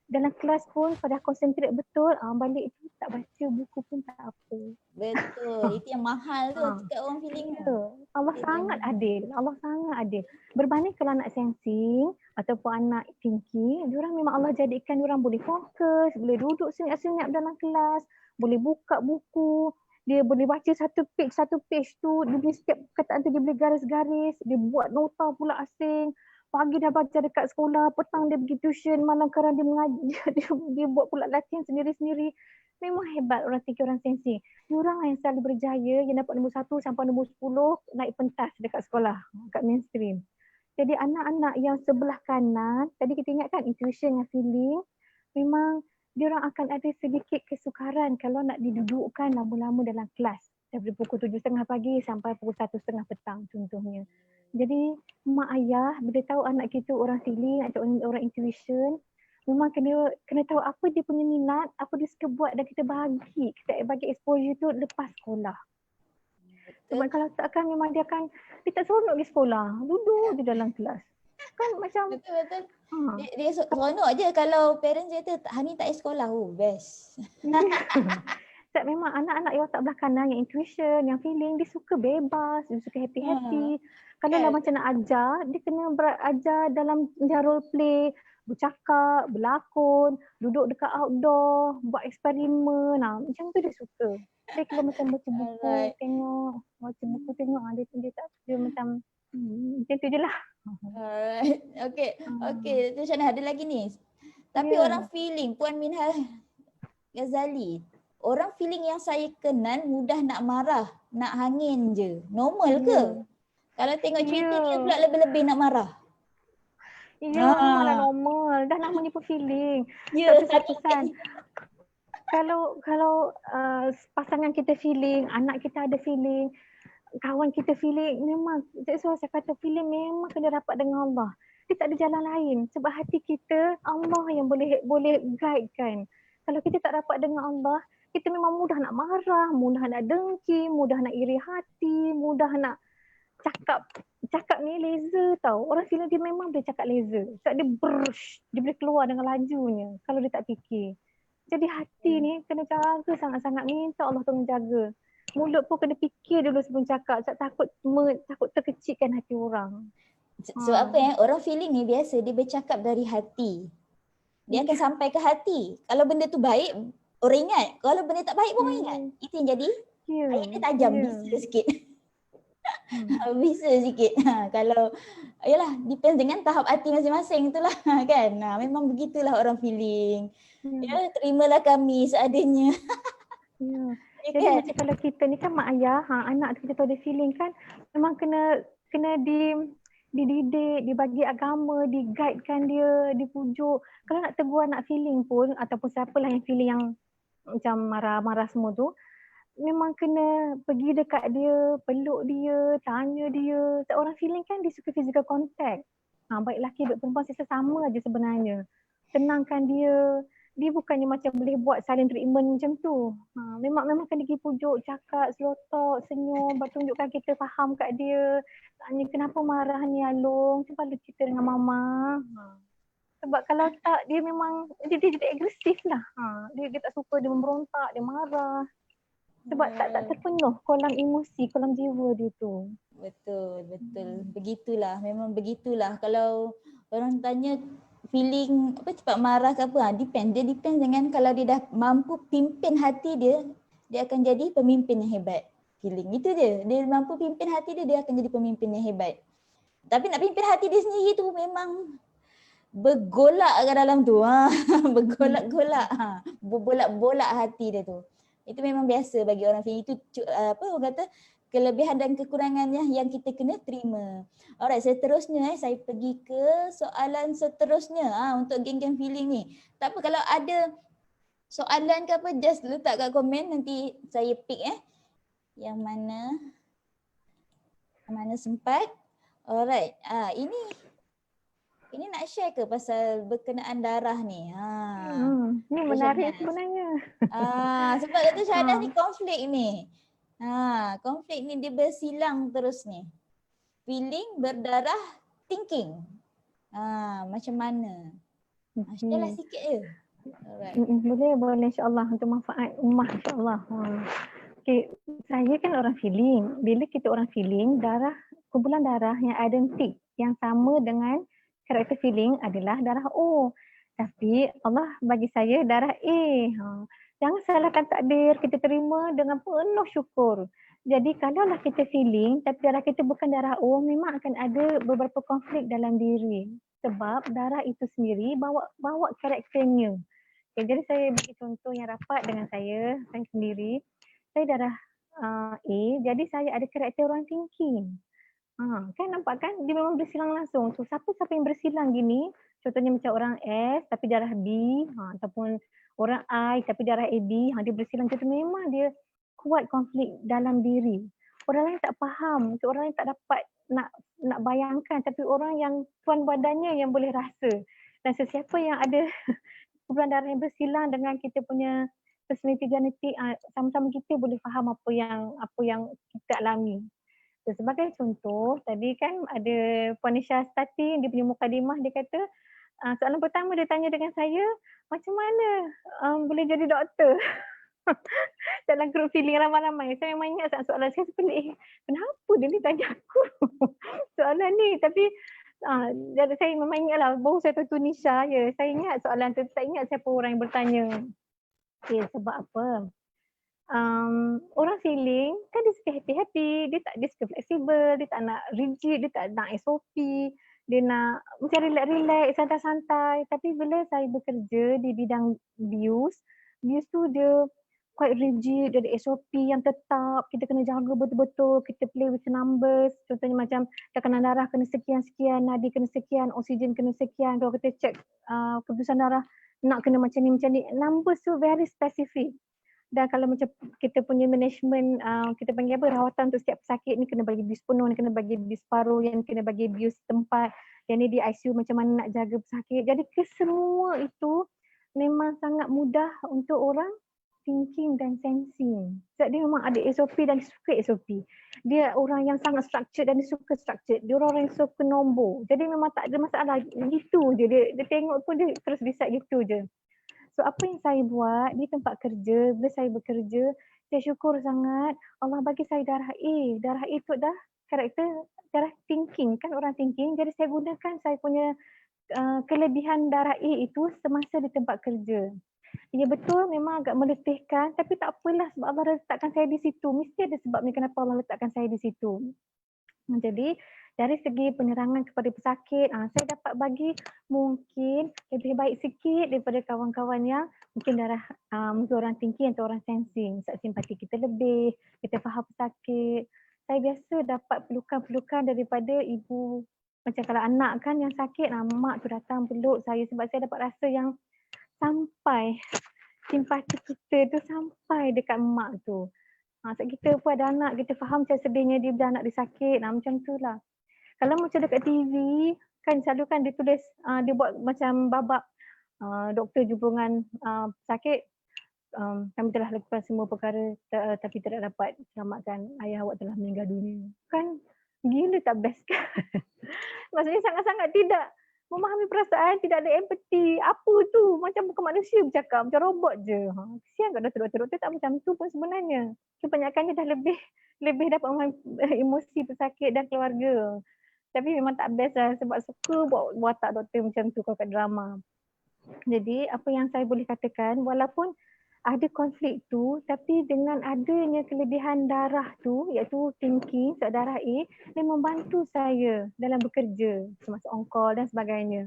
S1: Dalam kelas pun pada konsentrate betul, balik tu tak baca buku pun tak apa.
S3: Betul, itu yang mahal tu dekat orang feeling tu.
S1: Allah sangat adil, Allah sangat adil. Berbanding kalau anak sensing ataupun anak thinking, diorang memang Allah jadikan diorang boleh fokus, boleh duduk senyap-senyap dalam kelas, boleh buka buku, dia boleh baca satu page tu, dia boleh setiap perkataan tu dia boleh garis-garis, dia buat nota pula asing. Pagi dah baca dekat sekolah, petang dia pergi tuition, malam kadang dia mengajar, dia buat pula latihan sendiri-sendiri. Memang hebat orang tinggi, orang sensing. Diorang yang selalu berjaya, yang dapat nombor 1 sampai nombor 10, naik pentas dekat sekolah, dekat mainstream. Jadi anak-anak yang sebelah kanan, tadi kita ingatkan intuition dan feeling, memang diorang akan ada sedikit kesukaran kalau nak didudukkan lama-lama dalam kelas. Dari pukul 7.30 pagi sampai pukul 1.30 petang contohnya. Jadi mak ayah bila tahu anak kita orang feeling atau orang intuition, memang kena tahu apa dia punya minat, apa dia suka buat dan kita bagi exposure tu lepas sekolah. Sebab kalau tak akan memang dia tak seronok pergi sekolah, duduk di dalam kelas. Kan macam
S3: betul. Dia seronok je kalau parents dia kata hari ni tak pergi sekolah. Best.
S1: Tak, memang anak-anak yang tak belah kanan, yang intuition, yang feeling, dia suka bebas, dia suka happy-happy. Kalau dah macam nak ajar, dia kena berajar dalam role play, bercakap, berlakon, duduk dekat outdoor, buat eksperimen. Macam tu dia suka. Dia kalau macam baca buku, tengok, dia macam macam tu je lah.
S3: Alright. Okay. Tu Syana ada lagi ni. Tapi orang feeling, Puan Minhal Ghazali, orang feeling yang saya kenal mudah nak marah, nak hangin je. Normal ke? Kalau tengok cerita dia pula lebih-lebih nak marah.
S1: Ya, normal. Dah namanya pun feeling.
S3: Ya,
S1: pesan. kalau pasangan kita feeling, anak kita ada feeling, kawan kita feeling, memang so saya kata feeling memang kena rapat dengan Allah. Dia tak ada jalan lain sebab hati kita Allah yang boleh guide kan. Kalau kita tak rapat dengan Allah, kita memang mudah nak marah, mudah nak dengki, mudah nak iri hati, mudah nak cakap ni laser tau. Orang feeling dia memang boleh cakap laser. Sebab dia dia boleh keluar dengan lajunya kalau dia tak fikir. Jadi hati ni kena jaga sangat-sangat, minta Allah tolong jaga. Mulut pun kena fikir dulu sebelum cakap. Takut terkecilkan hati orang.
S3: Sebab apa orang feeling ni biasa dia bercakap dari hati. Dia akan sampai ke hati. Kalau benda tu baik, orang ingat. Kalau benda tak baik pun orang ingat. Itu yang jadi ayat dia tajam, bisa sikit. Bisa sikit. Kalau yalah, depends dengan tahap hati masing-masing itulah kan. Memang begitulah orang feeling. Ya, terimalah kami seadanya.
S1: Jadi macam kalau kita ni kan mak ayah, anak kita tahu ada feeling kan, memang kena dididik, dibagi agama, diguidekan dia, dipujuk. Kalau nak tegur anak feeling pun ataupun siapalah yang feeling yang macam marah-marah semua tu, memang kena pergi dekat dia, peluk dia, tanya dia. Orang feeling kan dia suka physical contact. Baik lelaki baik perempuan sama aja sebenarnya. Tenangkan dia. Dia bukannya macam boleh buat silent treatment macam tu. Memang kena pergi pujuk, cakap, slow talk, senyum, tunjukkan kita faham kat dia. Tanya kenapa marah ni Along, cuba lu cerita dengan mama. Sebab kalau tak dia memang dia agresif lah. Dia tak suka, dia memberontak, dia marah. Sebab tak terpenuh kolam emosi, kolam jiwa dia tu.
S3: Betul. Begitulah, memang begitulah. Kalau orang tanya feeling cepat marah ke apa, depend dengan kalau dia dah mampu pimpin hati dia akan jadi pemimpin yang hebat. Feeling itu dia mampu pimpin hati dia akan jadi pemimpin yang hebat. Tapi nak pimpin hati dia sendiri tu memang bergolak ke dalam tu. Bergolak-golak, berbolak-bolak hati dia tu. Itu memang biasa bagi orang feeling. Itu orang kata kelebihan dan kekurangannya yang kita kena terima. Alright, seterusnya saya pergi ke soalan seterusnya untuk geng-geng feeling ni. Tak apa, kalau ada soalan ke apa, just letak kat komen, nanti saya pick yang mana sempat. Alright, ini nak share ke pasal berkenaan darah ni?
S1: Ni menarik sebenarnya.
S3: Sebab kata Syahadah ni konflik ni. Konflik ni dia bersilang terus ni. Feeling, berdarah, thinking. Macam mana? Share lah sikit je.
S1: Boleh insyaAllah untuk manfaat ummah insyaAllah. Okay, saya kan orang feeling. Bila kita orang feeling, kumpulan darah yang identik, yang sama dengan karakter feeling adalah darah O. Tapi Allah bagi saya darah A. Jangan salahkan takdir, kita terima dengan penuh syukur. Jadi kalaulah kita feeling tapi darah kita bukan darah O, memang akan ada beberapa konflik dalam diri. Sebab darah itu sendiri bawa karakternya. Okay, jadi saya bagi contoh yang rapat dengan saya sendiri. Saya darah A, jadi saya ada karakter orang thinking. Kan nampak kan dia memang bersilang langsung. So siapa yang bersilang gini, contohnya macam orang S tapi darah B, ataupun orang I tapi darah AB, dia bersilang macam tu, memang dia kuat konflik dalam diri. Orang lain tak faham, orang lain tak dapat nak bayangkan, tapi orang yang tuan badannya yang boleh rasa. Dan sesiapa yang ada kumpulan darah yang bersilang dengan kita punya personality genetik, sama-sama kita boleh faham apa yang kita alami. So, sebagai contoh, tadi kan ada Puan Nisha starting, dia punya mukadimah, dia kata soalan pertama dia tanya dengan saya, macam mana boleh jadi doktor? Dalam grup feeling ramai-ramai. Saya memang ingat soalan saya pelik. Kenapa dia ni tanya aku soalan ni? Tapi saya memang ingatlah, baru saya tahu Nisha. Ya, saya ingat soalan tu. Tak ingat siapa orang yang bertanya. Okay, sebab apa? Orang feeling kan dia suka happy-happy, dia suka fleksibel, dia tak nak rigid, dia tak nak SOP, dia nak macam relax-relax, santai-santai. Tapi bila saya bekerja di bidang bius tu dia quite rigid, ada SOP yang tetap, kita kena jaga betul-betul, kita play with numbers. Contohnya macam tekanan darah kena sekian-sekian, nadi kena sekian, oksigen kena sekian. Kalau kita check keputusan darah nak kena macam ni. Numbers tu very specific. Dan kalau macam kita punya management, kita panggil apa, rawatan untuk setiap pesakit ni kena bagi bius penuh, ni kena bagi bius paruh, yang kena bagi bius tempat, yang ni di ICU macam mana nak jaga pesakit. Jadi kesemua itu memang sangat mudah untuk orang thinking dan sensing. Sebab dia memang ada SOP dan dia suka SOP. Dia orang yang sangat structured dan dia suka structured. Dia orang yang suka nombor. Jadi memang tak ada masalah. Gitu je. Dia tengok pun dia terus decide gitu je. So apa yang saya buat di tempat kerja, bila saya bekerja, saya syukur sangat Allah bagi saya darah A. Darah A tu dah karakter darah thinking. Kan orang thinking. Jadi saya gunakan saya punya kelebihan darah A itu semasa di tempat kerja. Ya betul, memang agak meletihkan, tapi tak apalah sebab Allah letakkan saya di situ. Mesti ada sebabnya kenapa Allah letakkan saya di situ. Jadi dari segi penerangan kepada pesakit, saya dapat bagi mungkin lebih baik sikit daripada kawan-kawan yang mungkin darah mungkin orang tinggi atau orang sensing. Sebab simpati kita lebih, kita faham pesakit. Saya biasa dapat pelukan-pelukan daripada ibu. Macam kalau anak kan yang sakit, mak tu datang peluk saya sebab saya dapat rasa yang sampai simpati kita tu sampai dekat mak tu. Sebab kita pun ada anak, kita faham macam sedihnya dia bila anak dia sakit, macam tu lah. Kalau macam dekat TV, kan selalu kan dia tulis, dia buat macam babak doktor jumpa dengan pesakit, kami telah lakukan semua perkara tapi tidak dapat selamatkan, ayah awak telah meninggal dunia. Kan gila tak best kan? Maksudnya sangat-sangat tidak memahami perasaan, tidak ada empati. Apa tu? Macam bukan manusia bercakap, macam robot je. Kesian kat doktor-doktor tak macam tu pun sebenarnya. Kebanyakannya dah lebih dapat memahami emosi pesakit dan keluarga. Tapi memang tak best lah sebab suka buat watak doktor macam tu kalau kat drama. Jadi apa yang saya boleh katakan, walaupun ada konflik tu, tapi dengan adanya kelebihan darah tu, iaitu thinking, sebab darah A, dia membantu saya dalam bekerja semasa on call dan sebagainya.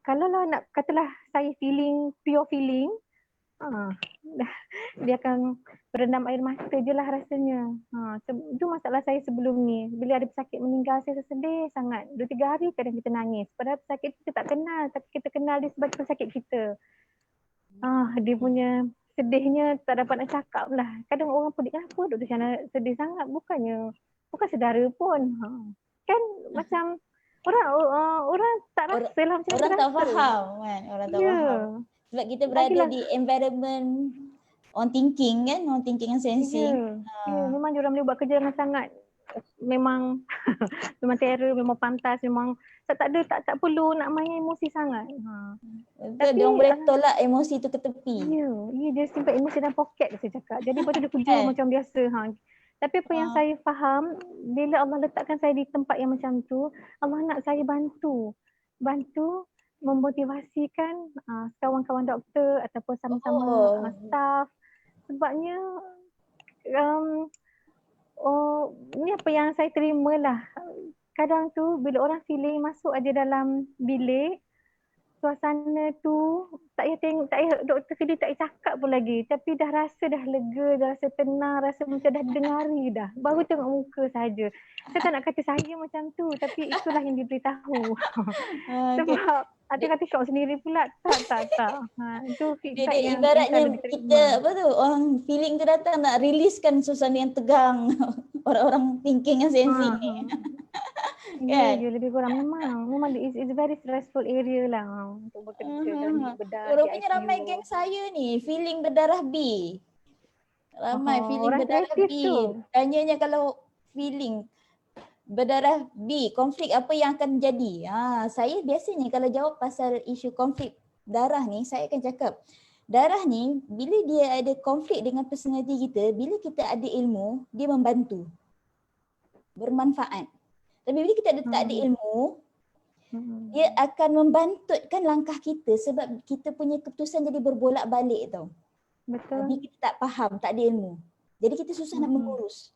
S1: Kalau lah nak katalah saya feeling, pure feeling, dia akan berendam air mata je lah rasanya. Itu masalah saya sebelum ni. Bila ada pesakit meninggal, saya sedih sangat. 2-3 hari kadang kita nangis. Padahal pesakit kita tak kenal, tapi kita kenal dia sebagai pesakit kita. Dia punya sedihnya tak dapat nak cakap lah. Kadang orang pelik, kenapa Dr. Shana sedih sangat? Bukan saudara pun. Kan macam orang tak rasa lah macam
S3: orang tak faham kan. Orang tak faham. Sebab kita berada di environment on thinking kan, on thinking and sensing.
S1: Memang diorang boleh buat kerja dengan sangat memang memang terror, memang pantas, memang tak perlu nak main emosi sangat.
S3: Tapi dia boleh tolak emosi tu ke tepi.
S1: Ya, dia simpan emosi dalam poket saya cakap. Jadi lepas tu dia kerja macam biasa. Tapi apa yang saya faham, bila Allah letakkan saya di tempat yang macam tu, Allah nak saya bantu memotivasikan kawan-kawan doktor ataupun sama-sama staff. Sebabnya ni apa yang saya terima lah. Kadang tu bila orang feeling masuk aja dalam bilik, suasana tu tak payah tengok, tak payah doktor feeling tak payah cakap pun lagi. Tapi dah rasa dah lega, dah rasa tenang, rasa macam dah dengari dah. Baru tengok muka saja. Saya tak nak kata saya macam tu, tapi itulah yang diberitahu. Sebab ada kata syok sendiri pula. Tak. Itu feedback
S3: dia
S1: yang
S3: ibaratnya kita orang feeling tu datang nak riliskan suasana yang tegang. Orang-orang thinking yang sensing ni.
S1: Ya, lebih kurang memang it's very stressful area lah untuk bekerja dan bedah.
S3: Rupanya ramai geng saya ni feeling berdarah B. Ramai feeling berdarah B. Tanyanya kalau feeling berdarah B, konflik apa yang akan jadi? Saya biasanya kalau jawab pasal isu konflik darah ni, saya akan cakap darah ni bila dia ada konflik dengan personality kita, bila kita ada ilmu, dia membantu. Bermanfaat. Tapi bila kita tak ada ilmu, dia akan membantutkan langkah kita sebab kita punya keputusan jadi berbolak-balik tau.
S1: Betul.
S3: Bila kita tak faham, tak ada ilmu. Jadi kita susah nak mengurus.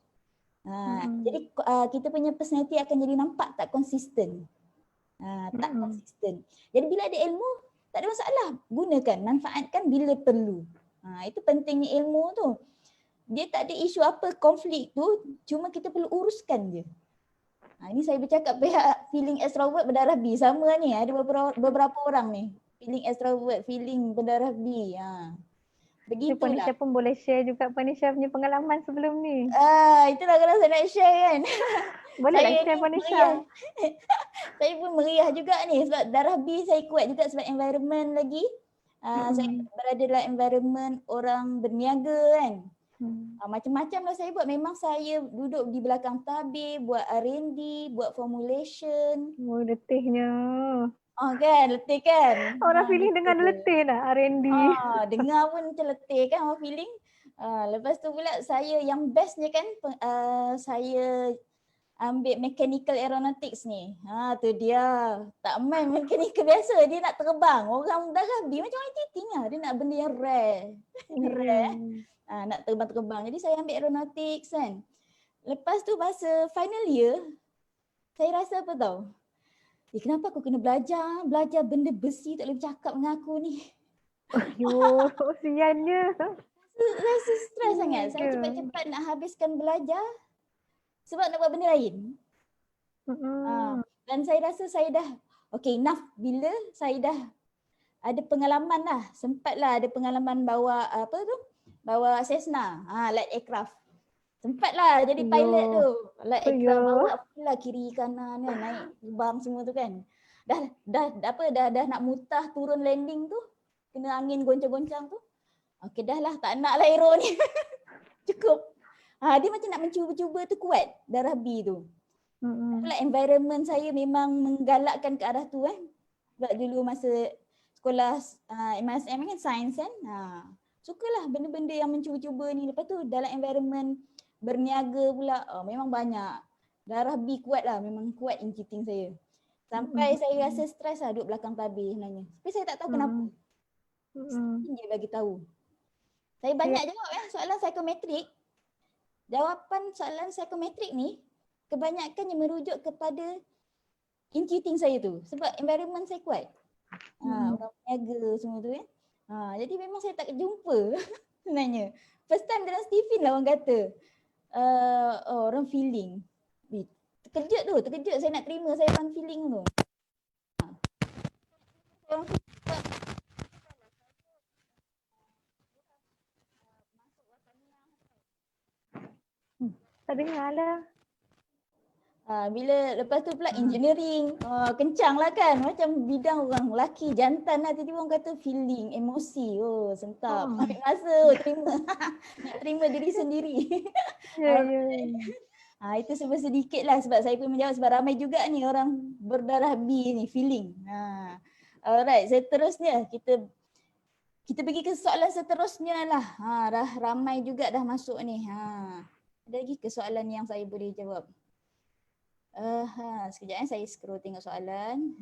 S3: Jadi kita punya personality akan jadi nampak tak konsisten. Tak konsisten. Jadi bila ada ilmu, tak ada masalah. Gunakan, manfaatkan bila perlu. Itu pentingnya ilmu tu. Dia tak ada isu apa konflik tu, cuma kita perlu uruskan je. Ini saya bercakap pihak feeling extrovert berdarah B sama ni. Ada beberapa orang ni feeling extrovert, feeling berdarah B. Begitulah.
S1: Puan Nisha pun boleh share juga Puan Nisha punya pengalaman sebelum ni.
S3: Itulah kalau saya nak share kan.
S1: Boleh lah share Puan Nisha.
S3: Saya pun meriah juga ni sebab darah B saya kuat juga sebab environment lagi. Saya berada dalam environment orang berniaga kan. Macam-macam lah saya buat. Memang saya duduk di belakang tabir, buat R&D, buat formulation.
S1: Letihnya.
S3: Kan, letih kan.
S1: Orang feeling dengar letih dah R&D.
S3: Dengar pun macam letih kan orang feeling. Lepas tu pula saya yang bestnya kan saya ambil mechanical aeronautics ni. Tu dia. Tak main mechanical biasa, dia nak terbang. Orang darah B macam orang titing lah. Dia nak benda yang rare. Rare. Nak terbang-terbang. Jadi saya ambil aeronautics kan. Lepas tu masa final year, saya rasa apa tau? Kenapa aku kena belajar benda besi tak boleh bercakap dengan aku ni.
S1: Ayo, kesiannya.
S3: Rasa stres sangat. Saya cepat-cepat nak habiskan belajar sebab nak buat benda lain. Dan saya rasa saya dah okay enough bila saya dah ada pengalaman lah. Sempatlah ada pengalaman bawa bawa Cessna, light aircraft. Sempatlah jadi pilot tu. Light aircraft bawa pula kiri kanan kan, naik terbang semua tu kan. Dah nak mutah turun landing tu, kena angin goncang-goncang tu. Okey dah lah, tak nak lah aero ni. Cukup. Dia macam nak mencuba-cuba tu kuat darah B tu. Pula environment saya memang menggalakkan ke arah tu kan. Sebab dulu masa sekolah MSM kan sains kan. Sukalah benda-benda yang mencuba-cuba ni. Lepas tu dalam environment berniaga pula memang banyak. Darah B kuat lah, memang kuat in-cheating saya. Sampai saya rasa stres lah duduk belakang tabir sebenarnya. Tapi saya tak tahu kenapa. Dia bagi tahu. Saya banyak jawab soalan psikometrik. Jawapan soalan psikometrik ni kebanyakannya merujuk kepada in-cheating saya tu. Sebab environment saya kuat. Orang berniaga semua tu kan. Jadi memang saya tak jumpa sebenarnya. First time dalam Stephen lah orang kata. Orang feeling. Terkejut saya nak terima saya orang feeling tu.
S1: Tak dengar lah.
S3: Bila lepas tu pula engineering, kencang lah kan. Macam bidang orang lelaki, jantan lah. Tiba-tiba orang kata feeling, emosi. Sentap. Ambil masa, terima. Nak terima diri sendiri. Itu sebab sedikit lah sebab saya pun menjawab sebab ramai juga ni orang berdarah B ni, feeling. Alright, seterusnya kita pergi ke soalan seterusnya lah. Dah ramai juga dah masuk ni. Ada lagi ke soalan yang saya boleh jawab? Sekejap saya scroll tengok soalan.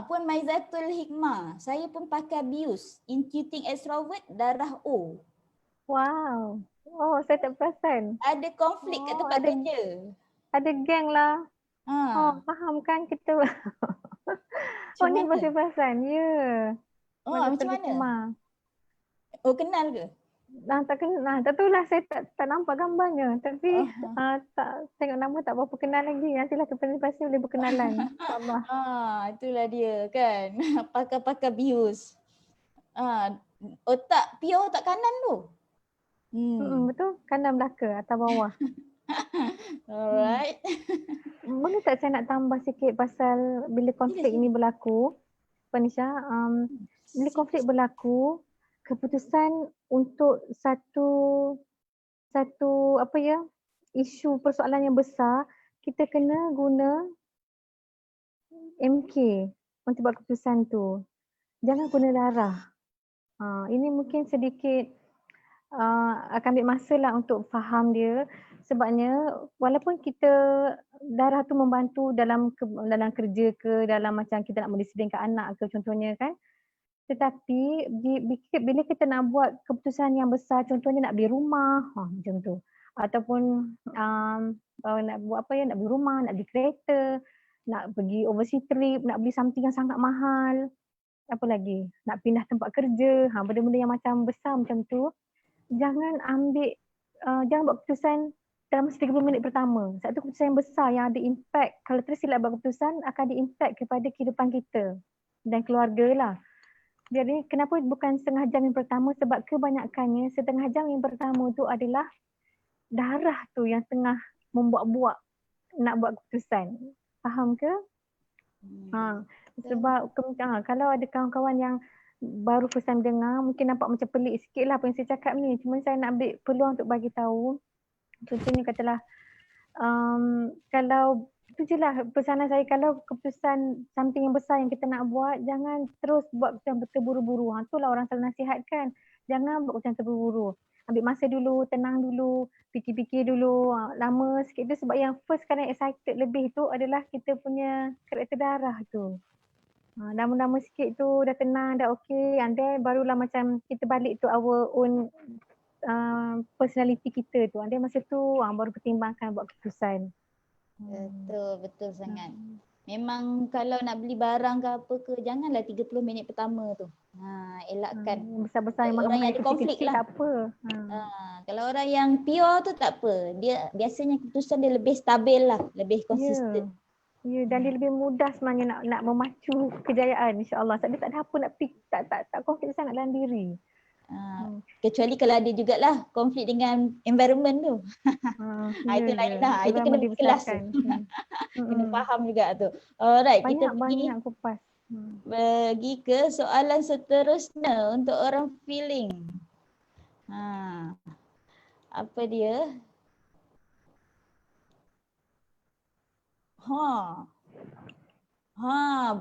S3: Puan Maizatul Hikmah, saya pun pakai BIUS, in-cheating extrovert, darah O.
S1: Wow. Saya tak perasan.
S3: Ada konflik kat tempat kerja.
S1: Ada geng lah. Faham kan kita. Ni masih perasan. Ya.
S3: Macam mana? Kenal ke?
S1: Tak kenal. Tak tahulah, saya tak nampak gambarnya. Tapi tak tengok nama tak berapa kenal lagi. Nantilah pasti boleh berkenalan.
S3: Itulah dia kan. Pakar-pakar BIUS. Otak pure otak kanan tu.
S1: Betul. Kanan belaka atau bawah.
S3: Alright.
S1: Boleh tak saya nak tambah sikit pasal bila konflik ni berlaku, Puan Nisha, bila konflik berlaku, keputusan untuk satu isu persoalan yang besar, kita kena guna MK untuk buat keputusan tu. Jangan guna darah. Ini mungkin sedikit akan ambil masa lah untuk faham dia. Sebabnya walaupun kita darah tu membantu dalam kerja ke, dalam macam kita nak mendisiplinkan anak ke contohnya kan. Tetapi bila kita nak buat keputusan yang besar, contohnya nak beli rumah, macam tu. Ataupun nak buat nak beli rumah, nak beli kereta, nak pergi overseas trip, nak beli something yang sangat mahal. apa lagi, nak pindah tempat kerja, benda-benda yang macam besar macam tu, jangan ambil, jangan buat keputusan dalam 30 minit pertama. Sebab tu keputusan yang besar yang ada impact, kalau tersilap buat keputusan akan ada impact kepada kehidupan kita dan keluarga lah. Jadi kenapa bukan setengah jam yang pertama, sebab kebanyakannya setengah jam yang pertama tu adalah darah tu yang tengah membuat-buat nak buat keputusan. Faham ke? Sebab kalau ada kawan-kawan yang baru first time dengar, mungkin nampak macam pelik sikit lah apa yang saya cakap ni. Cuma saya nak ambil peluang untuk bagi tahu. Contohnya katalah, kalau itu je lah pesanan saya, kalau keputusan something yang besar yang kita nak buat, jangan terus buat macam terburu-buru. Itulah orang selalu nasihatkan. Jangan buat macam terburu-buru. Ambil masa dulu, tenang dulu, fikir-fikir dulu, lama sikit tu, sebab yang first kali excited lebih tu adalah kita punya karakter darah tu. Lama-lama sikit tu dah tenang, dah okey, and then barulah macam kita balik to our own personality kita tu. And then masa tu baru pertimbangkan buat keputusan.
S3: Betul sangat. Memang kalau nak beli barang ke apa ke, janganlah 30 minit pertama tu. Elakkan.
S1: Besar-besar yang
S3: orang yang ada konflik lah.
S1: Tak apa.
S3: Kalau orang yang pure tu tak apa. Dia biasanya keputusan dia lebih stabil lah, lebih konsisten.
S1: Ya, dan dia lebih mudah sebenarnya nak memacu kejayaan, insya-Allah. Sebab dia tak ada apa nak tak konflik sangat dalam diri.
S3: Kecuali kalau ada jugalah konflik dengan environment tu. Itu lain lah. Itu kena kelas tu. Kena faham juga tu. Alright, kita pergi ke soalan seterusnya untuk orang feeling. Apa dia?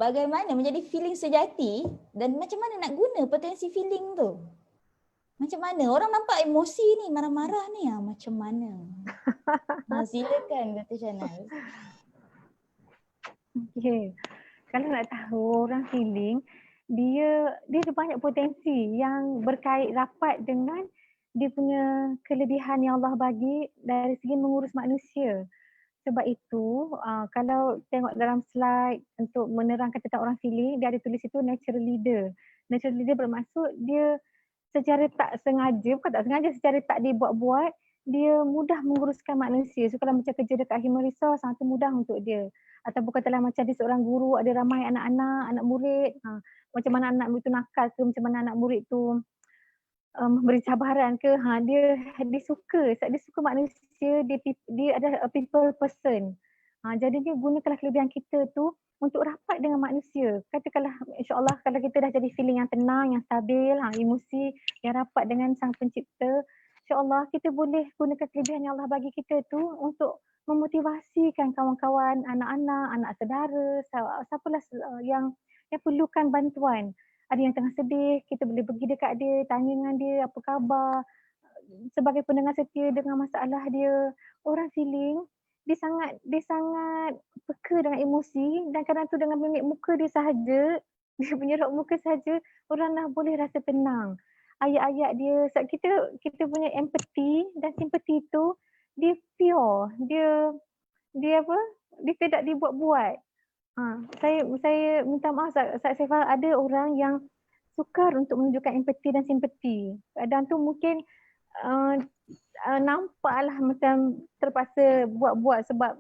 S3: Bagaimana menjadi feeling sejati dan macam mana nak guna potensi feeling tu? Macam mana? Orang nampak emosi ni, marah-marah ni, macam mana? Silakan Dr. Shanaz.
S1: Okay. Kalau nak tahu orang feeling, dia ada banyak potensi yang berkait rapat dengan dia punya kelebihan yang Allah bagi dari segi mengurus manusia. Sebab itu, kalau tengok dalam slide untuk menerangkan tentang orang feeling, dia ada tulis itu natural leader. Natural leader bermaksud dia secara tak sengaja, bukan tak sengaja, secara tak dibuat-buat, dia mudah menguruskan manusia. So kalau macam kerja dekat human resource, itu mudah untuk dia. Ataupun katalah macam dia seorang guru, ada ramai anak-anak, anak murid, macam mana anak murid tu nakal ke, macam mana anak murid tu memberi cabaran ke, dia suka, sebab dia suka manusia, dia adalah a people person. Jadi dia gunakanlah kelebihan kita tu untuk rapat dengan manusia. Katakanlah insya-Allah kalau kita dah jadi feeling yang tenang, yang stabil, emosi yang rapat dengan Sang Pencipta, insya-Allah kita boleh gunakan kelebihan yang Allah bagi kita tu untuk memotivasikan kawan-kawan, anak-anak, anak saudara, siapalah yang perlukan bantuan. Ada yang tengah sedih, kita boleh pergi dekat dia, tanya dengan dia apa khabar. Sebagai pendengar setia dengan masalah dia, orang feeling dia sangat peka dengan emosi, dan kadang tu dengan mimik muka dia sahaja, dia punya raut muka sahaja, orang dah boleh rasa tenang. Ayat-ayat dia, sebab kita punya empathy dan simpati tu dia pure, dia tidak dibuat-buat. Saya minta maaf, saya faham ada orang yang sukar untuk menunjukkan empati dan simpati. Kadang tu mungkin nampaklah macam terpaksa buat-buat sebab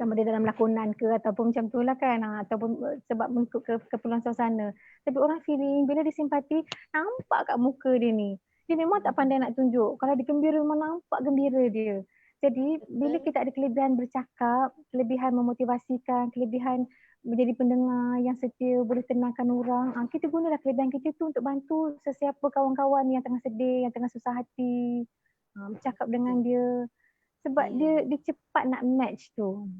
S1: sama dia dalam lakonan ke ataupun macam tu lah kan, ataupun sebab mengikut keperluan suasana. Tapi orang feeling bila dia simpati, nampak kat muka dia ni, dia memang tak pandai nak tunjuk. Kalau dia gembira memang nampak gembira dia. Jadi bila kita ada kelebihan bercakap, kelebihan memotivasikan, kelebihan menjadi pendengar yang setia, boleh tenangkan orang, kita gunalah kelebihan kita tu untuk bantu sesiapa kawan-kawan yang tengah sedih, yang tengah susah hati, bercakap dengan dia. Sebab dia cepat nak match tu.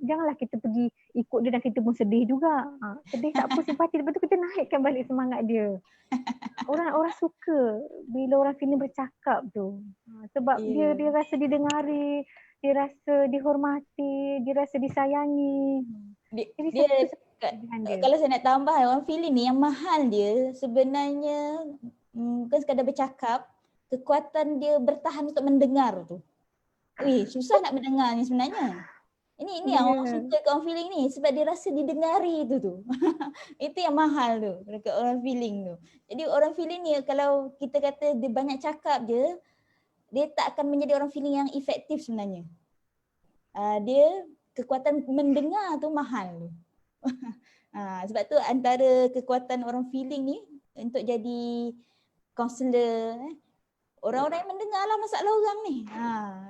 S1: Janganlah kita pergi ikut dia dan kita pun sedih juga. Sedih tak apa, simpati, lepas tu kita naikkan balik semangat dia. Orang suka bila orang feeling bercakap tu. Sebab dia rasa didengari, dia rasa dihormati, dia rasa disayangi.
S3: Kalau saya nak tambah, orang feeling ni yang mahal dia sebenarnya bukan sekadar bercakap, kekuatan dia bertahan untuk mendengar tu. Susah nak mendengar ni sebenarnya. Ini yang orang suka kat orang feeling ni sebab dia rasa didengari tu. Itu yang mahal tu dekat orang feeling tu. Jadi orang feeling ni kalau kita kata dia banyak cakap je, dia tak akan menjadi orang feeling yang efektif sebenarnya. Dia kekuatan mendengar tu mahal tu. Sebab tu antara kekuatan orang feeling ni untuk jadi kaunselor, orang-orang yang mendengar lah masalah orang ni.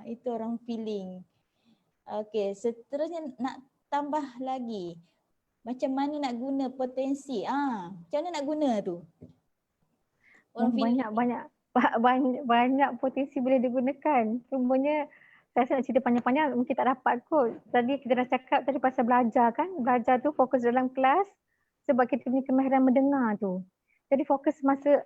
S3: Itu orang feeling. Okey, seterusnya nak tambah lagi. Macam mana nak guna potensi? Macam mana nak guna tu?
S1: Banyak potensi boleh digunakan. Cumanya saya rasa nak cerita panjang-panjang mungkin tak dapat kot. Tadi kita dah cakap tadi pasal belajar kan. Belajar tu fokus dalam kelas sebab kita punya kemahiran mendengar tu. Jadi fokus masa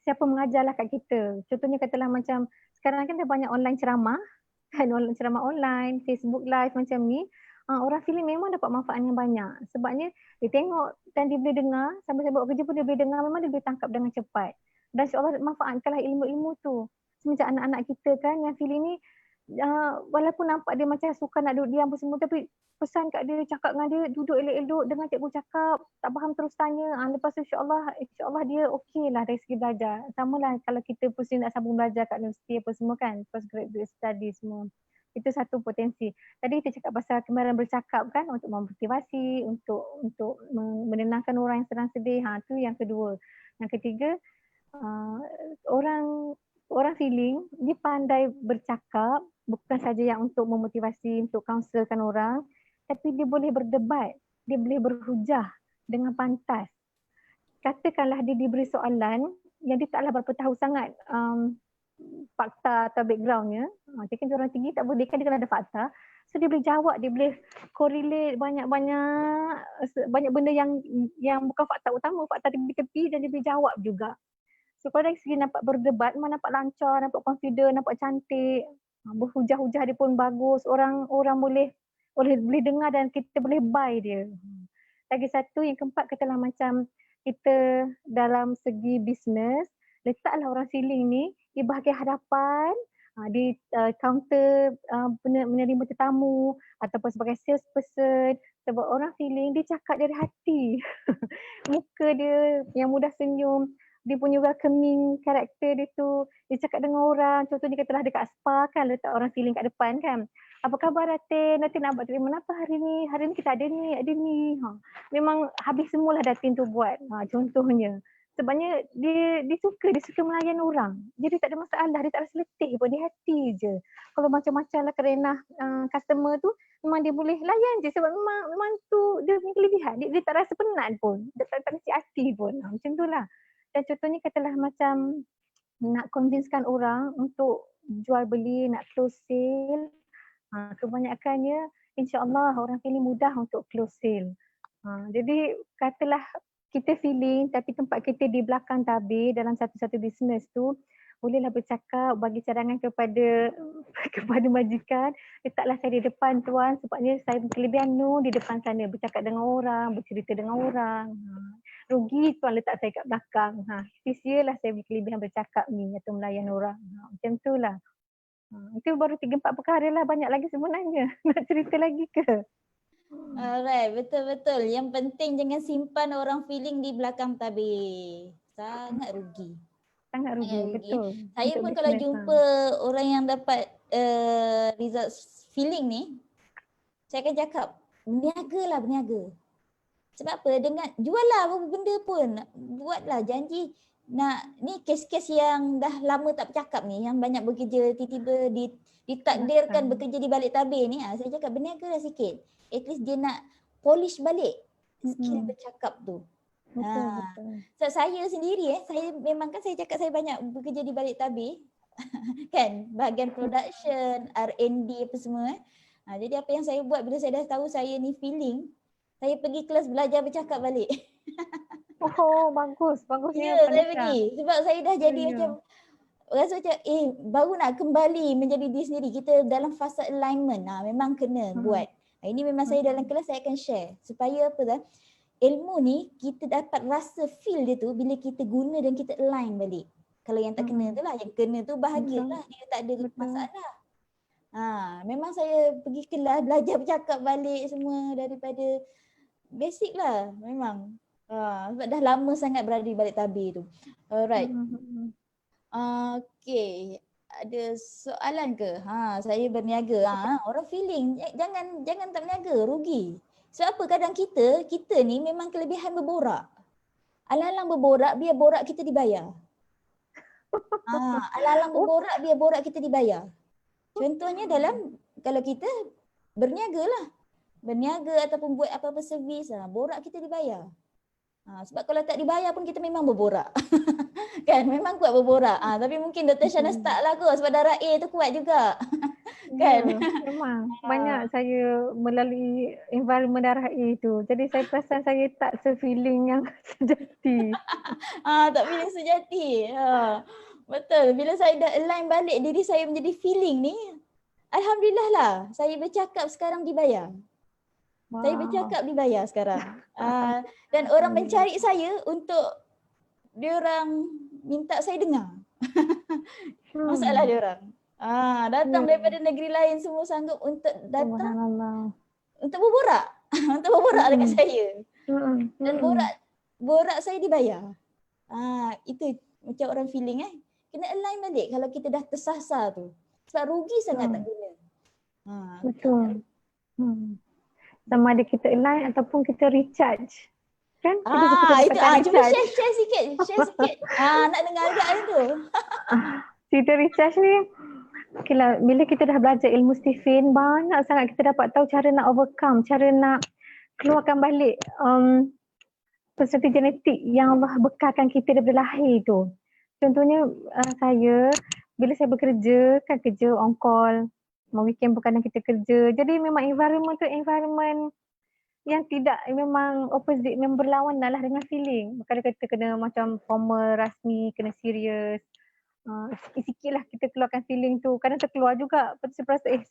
S1: siapa mengajarlah kat kita. Contohnya katalah macam sekarang kan dah banyak online ceramah. Kan ceramah online, Facebook live macam ni, orang feeling memang dapat manfaat yang banyak. Sebabnya dia tengok dan dia boleh dengar, sambil buat kerja pun dia boleh dengar, memang dia boleh tangkap dengan cepat. Dan insya-Allah manfaatkanlah ilmu-ilmu tu. Semenjak anak-anak kita kan yang feeling ni, walaupun nampak dia macam suka nak duduk diam semua, tapi pesan kat dia, cakap dengan dia, duduk elok-elok, dengar cikgu cakap, tak faham terus tanya. Lepas tu insya-Allah dia okey lah dari segi belajar. Sama lah kalau kita pusing nak sambung belajar kat universiti apa semua kan, postgraduate study semua. Itu satu potensi. Tadi kita cakap pasal kemahiran bercakap kan untuk memotivasi, untuk menenangkan orang yang sedang sedih. Tu yang kedua. Yang ketiga, orang feeling dia pandai bercakap, bukan saja yang untuk memotivasi, untuk kaunselkan orang, tapi dia boleh berdebat, dia boleh berhujah dengan pantas. Katakanlah dia diberi soalan yang dia taklah berapa tahu sangat fakta atau backgroundnya. Dia kan orang tinggi tak boleh kan, dia kan ada fakta. So dia boleh jawab, dia boleh correlate banyak benda yang bukan fakta utama, fakta tepi-tepi, dan dia boleh jawab juga. So kalau dari segi nampak berdebat, memang nampak lancar, nampak confident, nampak cantik, berhujah-hujah dia pun bagus, orang boleh dengar dan kita boleh buy dia. Lagi satu yang keempat, katalah macam kita dalam segi bisnes, letaklah orang feeling ni di bahagian hadapan, di kaunter menerima tetamu ataupun sebagai salesperson, sebab orang feeling dia cakap dari hati. Muka dia yang mudah senyum, dia punya welcoming karakter dia tu, dia cakap dengan orang. Contohnya katalah dekat spa kan, letak orang feeling kat depan kan, apa khabar Datin, Datin nak buat treatment apa hari ni kita ada ni. Memang habis semualah Datin tu buat, contohnya. Sebabnya dia suka melayan orang, jadi tak ada masalah, dia tak rasa letih pun, dia happy je. Kalau macam-macam lah kerenah customer tu, memang dia boleh layan je sebab memang tu dia punya kelebihan, dia tak rasa penat pun, dia tak kecil hati pun, macam tu lah. Dan contohnya katalah macam nak convincekan orang untuk jual beli, nak close sale, kebanyakannya insya-Allah orang feeling mudah untuk close sale. Jadi katalah kita feeling tapi tempat kita di belakang tabir dalam satu-satu bisnes tu, bolehlah bercakap, bagi cadangan kepada majikan, letaklah saya di depan tuan sebabnya saya kelebihan di depan sana, bercakap dengan orang, bercerita dengan orang. Rugi tuan letak saya kat belakang. Sia-sialah saya kelebihan bercakap ni atau melayan orang. Macam tu lah. Itu baru 3-4 perkara lah, banyak lagi sebenarnya. Nak cerita lagi ke?
S3: Alright, betul-betul. Yang penting jangan simpan orang feeling di belakang tabir. Sangat rugi.
S1: Sangat rugi, betul.
S3: Saya pun kalau jumpa orang yang dapat result feeling ni, saya akan cakap, berniaga. Sebab apa? Juallah apa benda pun. Buatlah janji. Ni kes-kes yang dah lama tak bercakap ni, yang banyak bekerja, tiba-tiba ditakdirkan bekerja di balik tabir ni. Saya cakap berniaga lah sikit. At least dia nak polish balik skill bercakap tu.
S1: Betul.
S3: So, saya sendiri saya cakap saya banyak bekerja di balik tabir. Kan, bahagian production, R&D apa semua. Jadi apa yang saya buat bila saya dah tahu saya ni feeling, saya pergi kelas belajar bercakap balik.
S1: Oh, bagus.
S3: Ya, saya pergi. Sebab saya dah jadi macam rasa macam baru nak kembali menjadi diri sendiri. Kita dalam fasa alignment. Memang kena buat. Ini memang saya dalam kelas saya akan share. Supaya apa dah? Ilmu ni kita dapat rasa feel dia tu bila kita guna dan kita align balik. Kalau yang tak kena tu lah, yang kena tu bahagialah, dia tak ada masalah. Memang saya pergi kelas, belajar bercakap balik semua daripada basic lah memang. Sebab dah lama sangat berada di balik tabir tu. Alright. Okay. Ada soalan ke? Saya berniaga. Orang feeling jangan tak berniaga, rugi. Sebab apa kadang kita ni memang kelebihan berborak. Alang-alang berborak, biar borak kita dibayar. Alang-alang berborak, biar borak kita dibayar. Contohnya kalau kita berniaga lah. Berniaga ataupun buat apa-apa servis, borak kita dibayar. Sebab kalau tak dibayar pun kita memang berborak. Kan, memang kuat berborak. Tapi mungkin Dr. Shana start lah kot sebab darah A tu kuat juga. Kan?
S1: Memang banyak saya melalui environment darah A tu. Jadi saya perasan saya tak se-feeling yang sejati.
S3: Tak feeling sejati. Betul. Bila saya dah align balik diri saya menjadi feeling ni, alhamdulillah lah saya bercakap sekarang dibayar. Wow. Saya bercakap dibayar sekarang. Dan orang mencari saya untuk diorang minta saya dengar. Masalah diorang. Datang daripada negeri lain semua sanggup untuk datang untuk berborak. Untuk berborak dengan saya. Dan borak saya dibayar. Itu macam orang feeling kena align balik kalau kita dah tersasar tu. Sebab rugi sangat tak guna.
S1: Betul. Sama ada kita align ataupun kita recharge. Kan? Kita
S3: cuba share sikit. Nak dengar agak tu.
S1: Kita recharge ni, bila kita dah belajar ilmu Stephen, banyak sangat kita dapat tahu cara nak overcome, cara nak keluarkan balik peserta genetik yang Allah bekalkan kita daripada lahir tu. Contohnya bila saya bekerja, kan kerja on call, mau weekend pun kadang kita kerja. Jadi memang environment tu environment yang tidak memang opposite, memang berlawan lah dengan feeling. Kadang kita kena macam formal, rasmi, kena serius. Sikit-sikit lah kita keluarkan feeling tu. Kadang terkeluar juga. Lepas tu saya perasan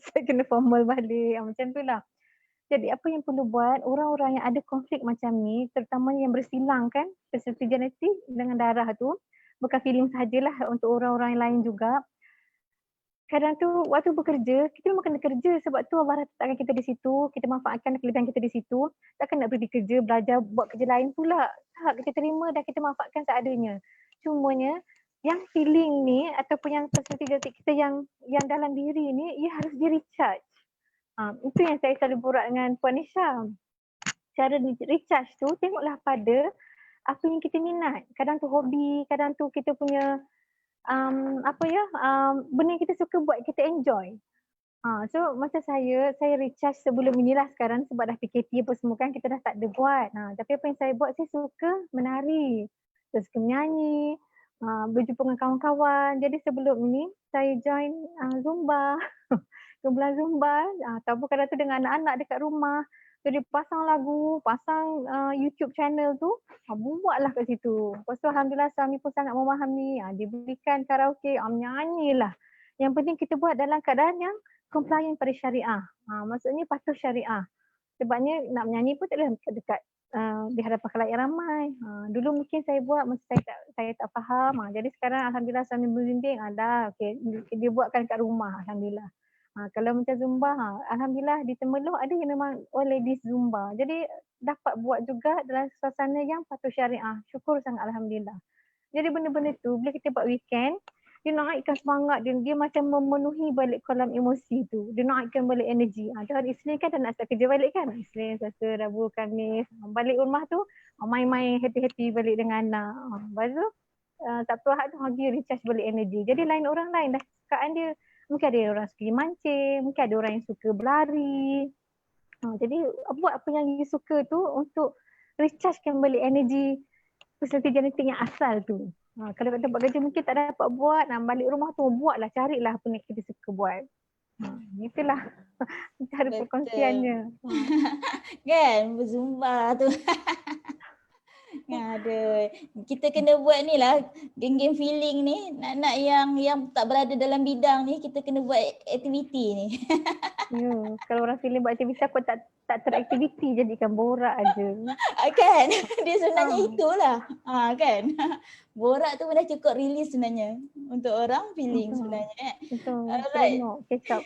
S1: saya kena formal balik. Macam tu lah. Jadi apa yang perlu buat, orang-orang yang ada konflik macam ni, terutamanya yang bersilang kan, peserta genetik dengan darah tu, bukan feeling sahajalah untuk orang-orang lain juga. Kadang tu waktu bekerja, kita memang kena kerja sebab tu Allah letakkan kita di situ, kita manfaatkan kelebihan kita di situ. Takkan nak pergi kerja, belajar, buat kerja lain pula. Tak, kita terima dan kita manfaatkan seadanya. Cumanya yang feeling ni ataupun yang peserta genetik kita yang dalam diri ni, ia harus di-recharge. Itu yang saya selalu borak dengan Puan Nisha. Cara recharge tu, tengoklah pada apa yang kita minat. Kadang tu hobi, kadang tu kita punya benda yang kita suka buat, kita enjoy. So macam saya recharge sebelum inilah sekarang sebab dah PKP apa semua kan, kita dah tak ada buat. Tapi apa yang saya buat, saya suka menari, saya suka menyanyi, berjumpa dengan kawan-kawan. Jadi sebelum ini saya join Zumba, kumpulan Zumba, ataupun kadang tu dengan anak-anak dekat rumah. Jadi pasang lagu, pasang YouTube channel tu, buatlah kat situ. Lepas tu alhamdulillah suami pun sangat memahami, diberikan karaoke, menyanyilah. Yang penting kita buat dalam keadaan yang compliant pada syariah. Maksudnya patuh syariah. Sebabnya nak menyanyi pun tak boleh dekat di hadapan khalayak ramai. Dulu mungkin saya buat masa saya tak faham. Jadi sekarang alhamdulillah suami membimbing, okay, dia buatkan kat rumah alhamdulillah. Kalau macam Zumba, alhamdulillah di Temerloh ada yang memang ladies Zumba. Jadi dapat buat juga dalam suasana yang patuh syariah. Syukur sangat alhamdulillah. Jadi benda-benda tu bila kita buat weekend, dia naikkan semangat dia macam memenuhi balik kolam emosi tu. Dia naikkan balik energi. Hari Isnin kan dah nak start kerja balik kan. Isnin, Selasa, Rabu, Khamis. Balik rumah tu main-main happy-happy balik dengan anak. Lepas tu Sabtu Ahad tu dia recharge balik energi. Jadi lain orang lain dah sukaan dia. Mungkin ada orang suka mancing, mungkin ada orang yang suka berlari. Jadi buat apa yang you suka tu untuk rechargekan balik energi peserta genetik yang asal tu. Kalau kat tempat kerja mungkin tak dapat buat, balik rumah tu buatlah, carilah apa yang kita suka buat. Itulah cara perkongsiannya.
S3: Kan, berzumba tu. Aduh, kita kena buat ni lah, geng-geng feeling ni, nak yang tak berada dalam bidang ni, kita kena buat aktiviti ni.
S1: Kalau orang feeling buat aktiviti, aku tak tak teraktiviti, jadikan borak aje.
S3: Kan? Dia sebenarnya itulah. Kan? Borak tu pun dah cukup release sebenarnya untuk orang feeling sebenarnya.
S1: Betul.
S3: Alright.
S1: Seronok, kecap.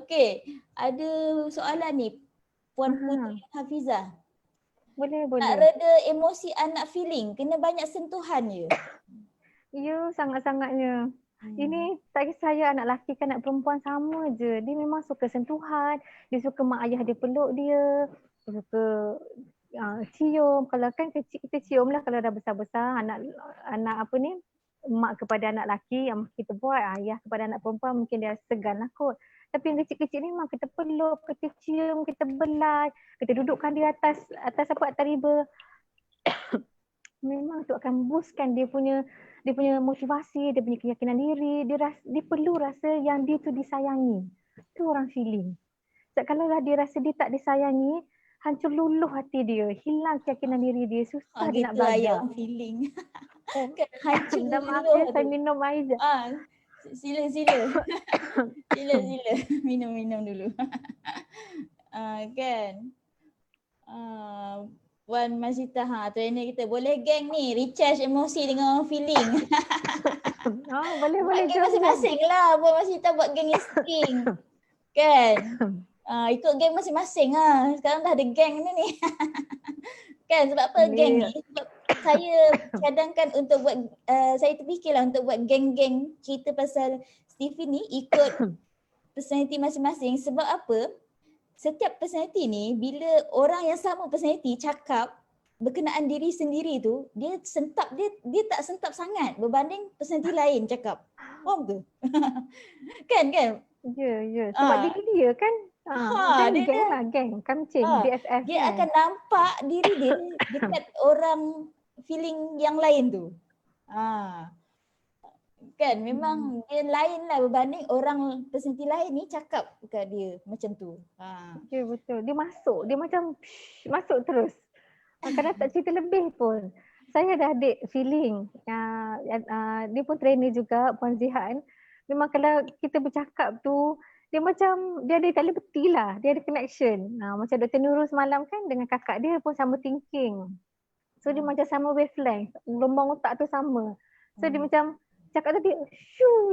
S3: Okay, ada soalan ni. Puan Putri Hafizah.
S1: Boleh.
S3: Nak reda emosi anak feeling, kena banyak sentuhan je.
S1: Ya, sangat-sangatnya. Ini tak kisah saya anak lelaki kan anak perempuan sama je. Dia memang suka sentuhan, dia suka mak ayah dia peluk dia, dia suka cium. Kalau kan kecil kita cium lah, kalau dah besar-besar anak apa ni, mak kepada anak lelaki yang kita buat, ayah kepada anak perempuan mungkin dia segan lah kot. Tapi yang kecil-kecil ni memang kita peluk, kita cium, kita belai, kita dudukkan di atas riba. Memang tu akan boostkan dia punya motivasi, dia punya keyakinan diri, dia perlu rasa yang dia tu disayangi. Tu orang feeling. Sebab kalau dia rasa dia tak disayangi, hancur luluh hati dia, hilang keyakinan diri dia, susah dia nak belajar.
S3: Gitu lah feeling. Hancur
S1: Dah maaf
S3: luluh
S1: ya,
S3: tu.
S1: saya minum air je.
S3: Sila. Sila. Minum dulu. Kan? Puan Masita, trainer kita boleh geng ni recharge emosi dengan feeling.
S1: Boleh
S3: buat geng masing-masing lah. Puan Masita buat geng string. Kan? Ikut geng masing-masing lah. Sekarang dah ada geng ni. Kan sebab apa geng ni? Sebab saya cadangkan untuk buat, saya terfikirlah untuk buat geng-geng cerita pasal Stephen ni ikut personality masing-masing. Sebab apa? Setiap personality ni, bila orang yang sama personality cakap berkenaan diri sendiri tu, dia tak sentap sangat berbanding personality lain cakap. Faham tu? Kan?
S1: Ya. Sebab diri dia kan, geng, kamcing, BFF.
S3: Dia akan nampak diri dia dekat orang feeling yang lain tu. Kan memang dia lain lah berbanding orang personality lain ni cakap dekat dia macam tu.
S1: Ya betul. Dia masuk. Dia macam masuk terus. Kadang tak cerita lebih pun. Saya ada adik feeling. Dia pun trainer juga, Puan Zihan. Memang kalau kita bercakap tu, dia macam, dia ada telepati lah. Dia ada connection. Macam Dr. Nurul semalam kan dengan kakak dia pun sama thinking. So dia macam sama wavelength. Gelombang otak tu sama. So dia macam cakap tadi,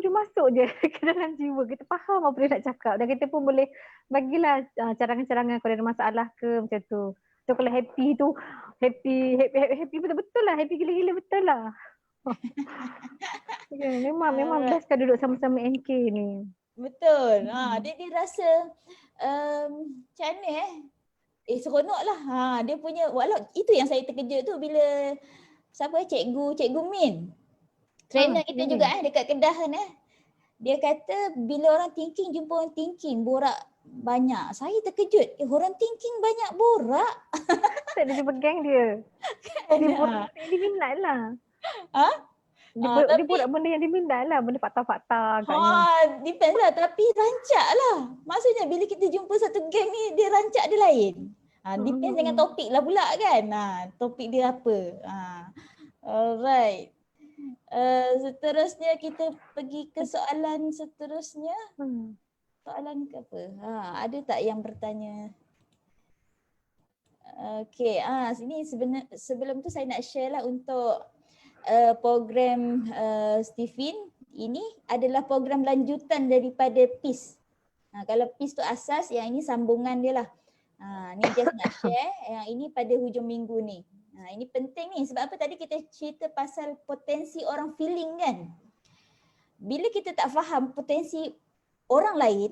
S1: dia masuk je ke dalam jiwa. Kita faham apa dia nak cakap dan kita pun boleh bagilah carangan-carangan kalau ada masalah ke macam tu. So kalau happy tu, happy betul-betul lah, happy gila-gila betul lah. Memang best kan duduk sama-sama NK ni.
S3: Betul. Dia rasa macam mana seronok lah. Dia punya, walau itu yang saya terkejut tu bila Cikgu Min. Trainer kita juga dekat Kedah kan dia kata bila orang thinking jumpa orang thinking borak banyak. Saya terkejut. Orang thinking banyak borak.
S1: Tak ada jumpa geng dia. Dia minat lah. Dia borak benda yang dia minat lah. Benda fakta-fakta agaknya.
S3: Depends lah. Tapi rancak lah. Maksudnya bila kita jumpa satu geng ni dia rancak dia lain. Depends dengan topik lah pula kan. Topik dia apa. Alright. Seterusnya kita pergi ke soalan seterusnya. Soalan ke apa? Ada tak yang bertanya? Okay, sini sebelum tu saya nak share lah untuk program Stephen. Ini adalah program lanjutan daripada PIS. Kalau PIS tu asas, yang ini sambungan dia lah. Ni just nak share, yang ini pada hujung minggu ni. Ini penting ni sebab apa tadi kita cerita pasal potensi orang feeling kan. Bila kita tak faham potensi orang lain,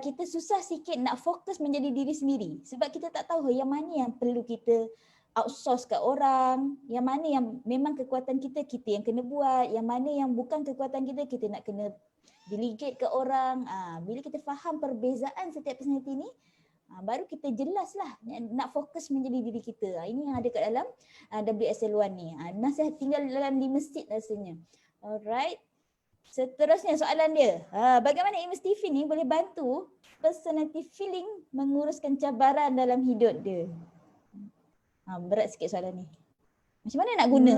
S3: kita susah sikit nak fokus menjadi diri sendiri. Sebab kita tak tahu yang mana yang perlu kita outsource kat orang, yang mana yang memang kekuatan kita yang kena buat, yang mana yang bukan kekuatan kita nak kena delegate ke orang. Bila kita faham perbezaan setiap personality ni, baru kita jelas lah nak fokus menjadi diri kita. Ini yang ada kat dalam WSL1 ni. Nasihat tinggal dalam di masjid rasanya. Alright. Seterusnya soalan dia. Bagaimana Imam Stephen ni boleh bantu personality feeling menguruskan cabaran dalam hidup dia? Berat sikit soalan ni. Macam mana nak guna?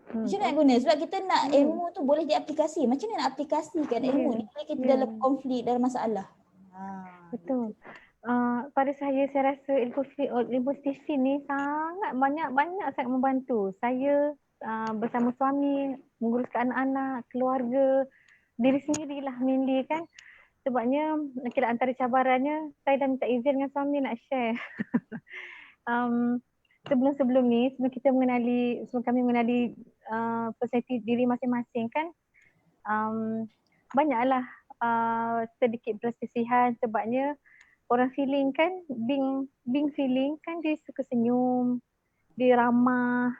S3: Macam mana nak guna? Sebab kita nak ilmu tu boleh diaplikasi. Macam mana nak aplikasikan ilmu ni kalau kita dalam konflik, dalam masalah?
S1: Betul. Pada saya rasa ilmu Stephen ni sangat banyak sangat membantu. Saya bersama suami menguruskan anak-anak, keluarga, diri sendirilah mainly kan. Sebabnya kira antara cabarannya saya dah minta izin dengan suami nak share. Sebelum ni sebelum kami mengenali personality diri masing-masing kan, banyaklah sedikit perselisihan sebabnya orang feeling kan, Bing feeling kan dia suka senyum, dia ramah.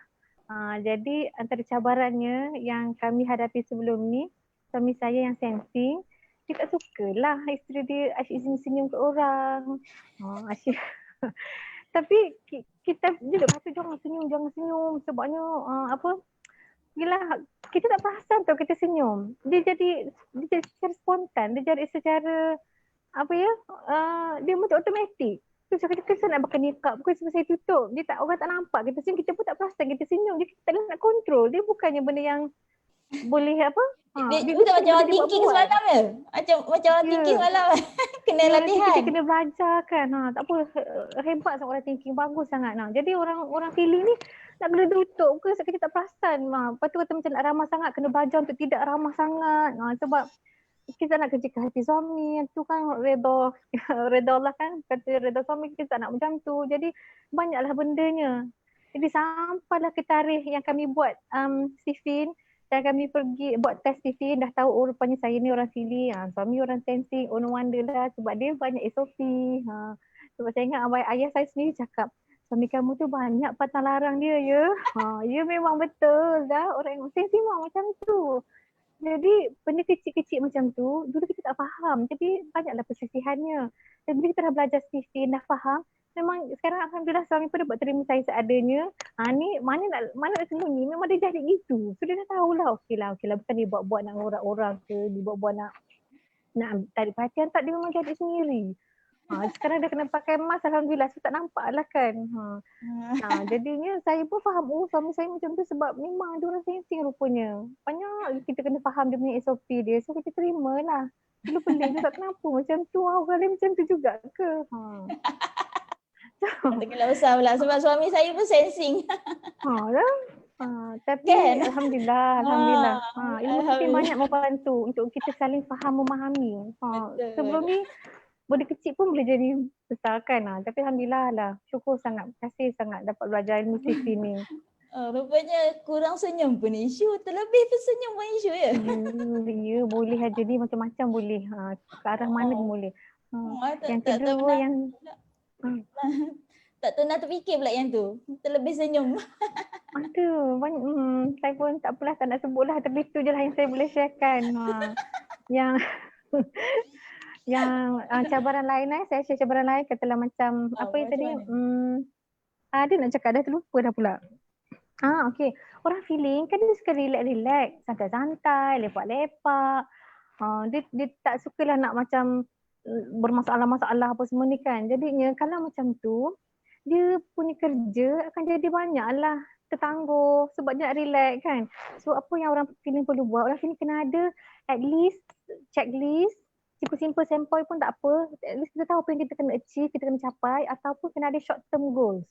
S1: Jadi antara cabarannya yang kami hadapi sebelum ni, suami saya yang sensing, dia tak sukalah isteri dia asyik senyum-senyum ke orang. Asyik tapi kita duduk kata jangan senyum sebabnya yelah, kita tak perasan tau kita senyum. Dia jadi secara spontan, dia jadi secara dia macam automatik. Terus kita kesan nak pakai nikap, bukan sebab saya tutup. Orang tak nampak kita senyum, kita pun tak perasan kita senyum. Dia tak nak kontrol. Dia bukannya benda yang boleh
S3: Dia macam orang thinking semalam je. Macam orang thinking semalam. Kena latihan.
S1: Kita kena belajar kan. Tak apa, hebat sangat orang thinking, bagus sangat. Jadi orang feeling ni nak kena tutup ke sebab kita tak perasan. Lepas tu kata macam nak ramah sangat, kena belajar untuk tidak ramah sangat. Sebab kita nak kerjakan hati suami, tu kan redha Allah kan, kata redha suami, kita tak nak macam tu. Jadi banyaklah bendanya. Jadi sampailah ke tarikh yang kami buat Stephen, dan kami pergi buat test Stephen, dah tahu rupanya saya ni orang feeling, suami orang sensing, no wonder lah sebab dia banyak SOP. Sebab saya ingat ayah saya sendiri cakap, suami kamu tu banyak pantang larang dia ya. Ya memang betul dah, orang yang sensing memang macam tu. Jadi benda kecil-kecil macam tu, dulu kita tak faham. Jadi banyaklah persisihannya. Dan bila kita dah belajar Stephen, dah faham, memang sekarang alhamdulillah suami pun dapat terima saya seadanya. Ni mana nak sembunyi, memang dia jadi gitu. So dia dah tahulah, okeylah. Bukan dia buat-buat nak orang-orang ke, dia buat-buat nak tarik perhatian, tak, dia memang jadi sendiri. Sekarang dia kena pakai mask, alhamdulillah, so tak nampak lah kan. Jadinya saya pun faham, suami saya macam tu sebab memang dia orang sensing rupanya. Banyak kita kena faham dia punya SOP dia, so kita terima lah. Dulu pelik juga kenapa macam tu, orang lain macam tu juga ke.
S3: Terkelah besar pula sebab suami saya pun sensing.
S1: Tapi kan? Alhamdulillah. Ilmu Stephen banyak membantu untuk kita saling faham, memahami. Sebelum ni benda kecil pun boleh jadi besar kan. Tapi alhamdulillah lah, syukur sangat, kasih sangat dapat belajar ilmu Stephen ni.
S3: Rupanya kurang senyum pun isu, terlebih pun senyum pun isu ya.
S1: Ya, boleh aja ni macam-macam boleh. Ke arah mana pun boleh. Yang kedua yang
S3: tak pernah terfikir pula yang tu, terlebih senyum.
S1: Aduh, saya pun tak apalah, tak nak sebut lah, tapi tu je lah yang saya boleh sharekan. Yang cabaran lain saya share cabaran lain, katalah macam apa yang tadi ada nak cakap dah terlupa dah pula. Okey, orang feeling kan dia suka relax, santai-santai, lepak-lepak. Dia tak sukalah nak macam bermasalah-masalah apa semua ni kan. Jadinya kalau macam tu, dia punya kerja akan jadi banyaklah tertangguh sebab dia nak relax kan. So apa yang orang feeling perlu buat, orang feeling kena ada at least checklist, simple sempoi pun tak apa. At least kita tahu apa yang kita kena achieve, kita kena capai, ataupun kena ada short term goals.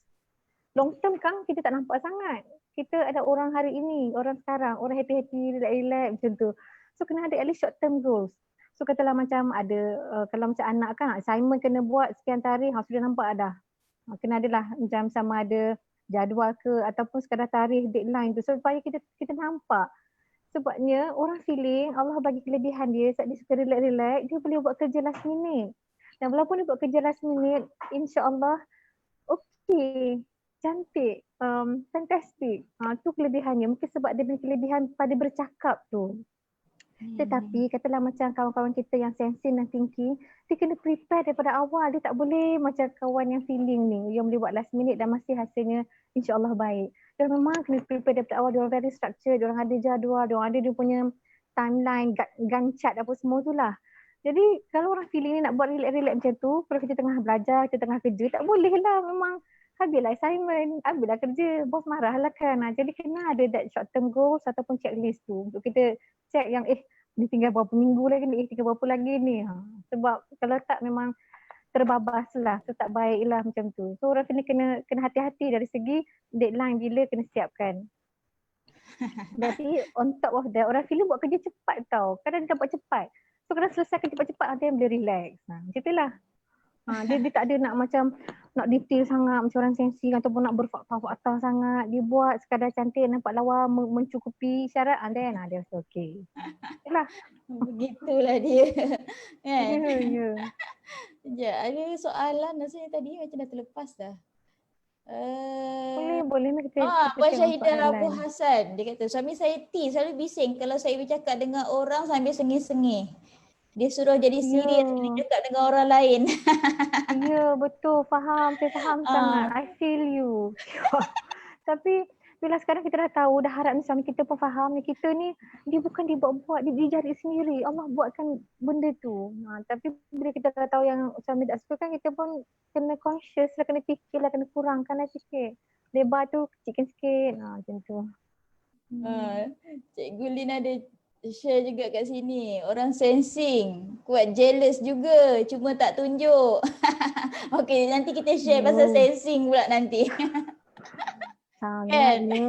S1: Long term kan kita tak nampak sangat. Kita ada orang hari ini, orang sekarang, orang happy-happy, relax macam tu. So kena ada at least short term goals. So katalah macam ada, kalau macam anak kan, assignment kena buat sekian tarikh, sudah nampak dah. Kena adalah macam sama ada jadual ke ataupun sekadar tarikh, deadline tu. So supaya kita nampak. Sebabnya orang feeling Allah bagi kelebihan dia, saat dia suka relax-relax, dia boleh buat kerja last minute. Dan walaupun dia buat kerja last minute, insya-Allah okey, cantik, fantastic. Tu kelebihannya. Mungkin sebab dia punya kelebihan pada bercakap tu. Tetapi katalah macam kawan-kawan kita yang sensing dan thinking, dia kena prepare daripada awal. Dia tak boleh macam kawan yang feeling ni, yang boleh buat last minute dan mesti hasilnya insya-Allah baik. Dia memang kena prepare daripada awal. Dia orang very structured, dia orang ada jadual, dia orang ada dia punya timeline, Gantt chart apa semua tu lah. Jadi kalau orang feeling ni nak buat relax-relax macam tu, kalau kita tengah belajar, kita tengah kerja, tak boleh lah. Memang habislah assignment, habislah kerja, bos marah lah kan. Jadi kena ada that short term goals ataupun checklist tu untuk kita check yang dia tinggal berapa minggu lagi ni, tinggal berapa lagi ni. Sebab kalau tak memang terbabas lah. So tak baik lah macam tu. So orang feeling kena hati-hati dari segi deadline bila kena siapkan. Jadi on top of that, orang feeling buat kerja cepat tau. Kadang dia buat cepat. So kena selesaikan cepat-cepat, nanti boleh relax. Macam itulah. Dia tak ada nak macam nak detail sangat macam orang sensi ataupun nak berfakta-fakta sangat. Dia buat sekadar cantik, nampak lawa, mencukupi syarat, then dia rasa okey. Itulah.
S3: Begitulah dia. Kan?
S1: Ya.
S3: Sekejap, ada soalan rasanya tadi macam dah terlepas dah.
S1: Boleh nak kita
S3: Puan
S1: tengok
S3: Syahidah
S1: soalan.
S3: Abu Hassan, dia kata suami saya T selalu bising kalau saya bercakap dengan orang sambil sengih-sengih. Dia suruh jadi serius bila cakap dengan orang lain.
S1: Ya, betul. Faham. Saya faham sangat. I feel you. Tapi bila sekarang kita dah tahu, dah harap ni suami kita pun faham ni, kita ni dia bukan dibuat-buat, dia cari sendiri. Allah buatkan benda tu. Tapi bila kita dah tahu yang suami tak suka kan, kita pun kena conscious lah, kena fikir lah, kena kurangkan lah sikit. Lebar tu kecilkan sikit. Macam tu.
S3: Cikgu Lin ada share juga kat sini. Orang sensing, kuat jealous juga, cuma tak tunjuk. Okey, nanti kita share pasal sensing pula nanti.
S1: Sangat ya.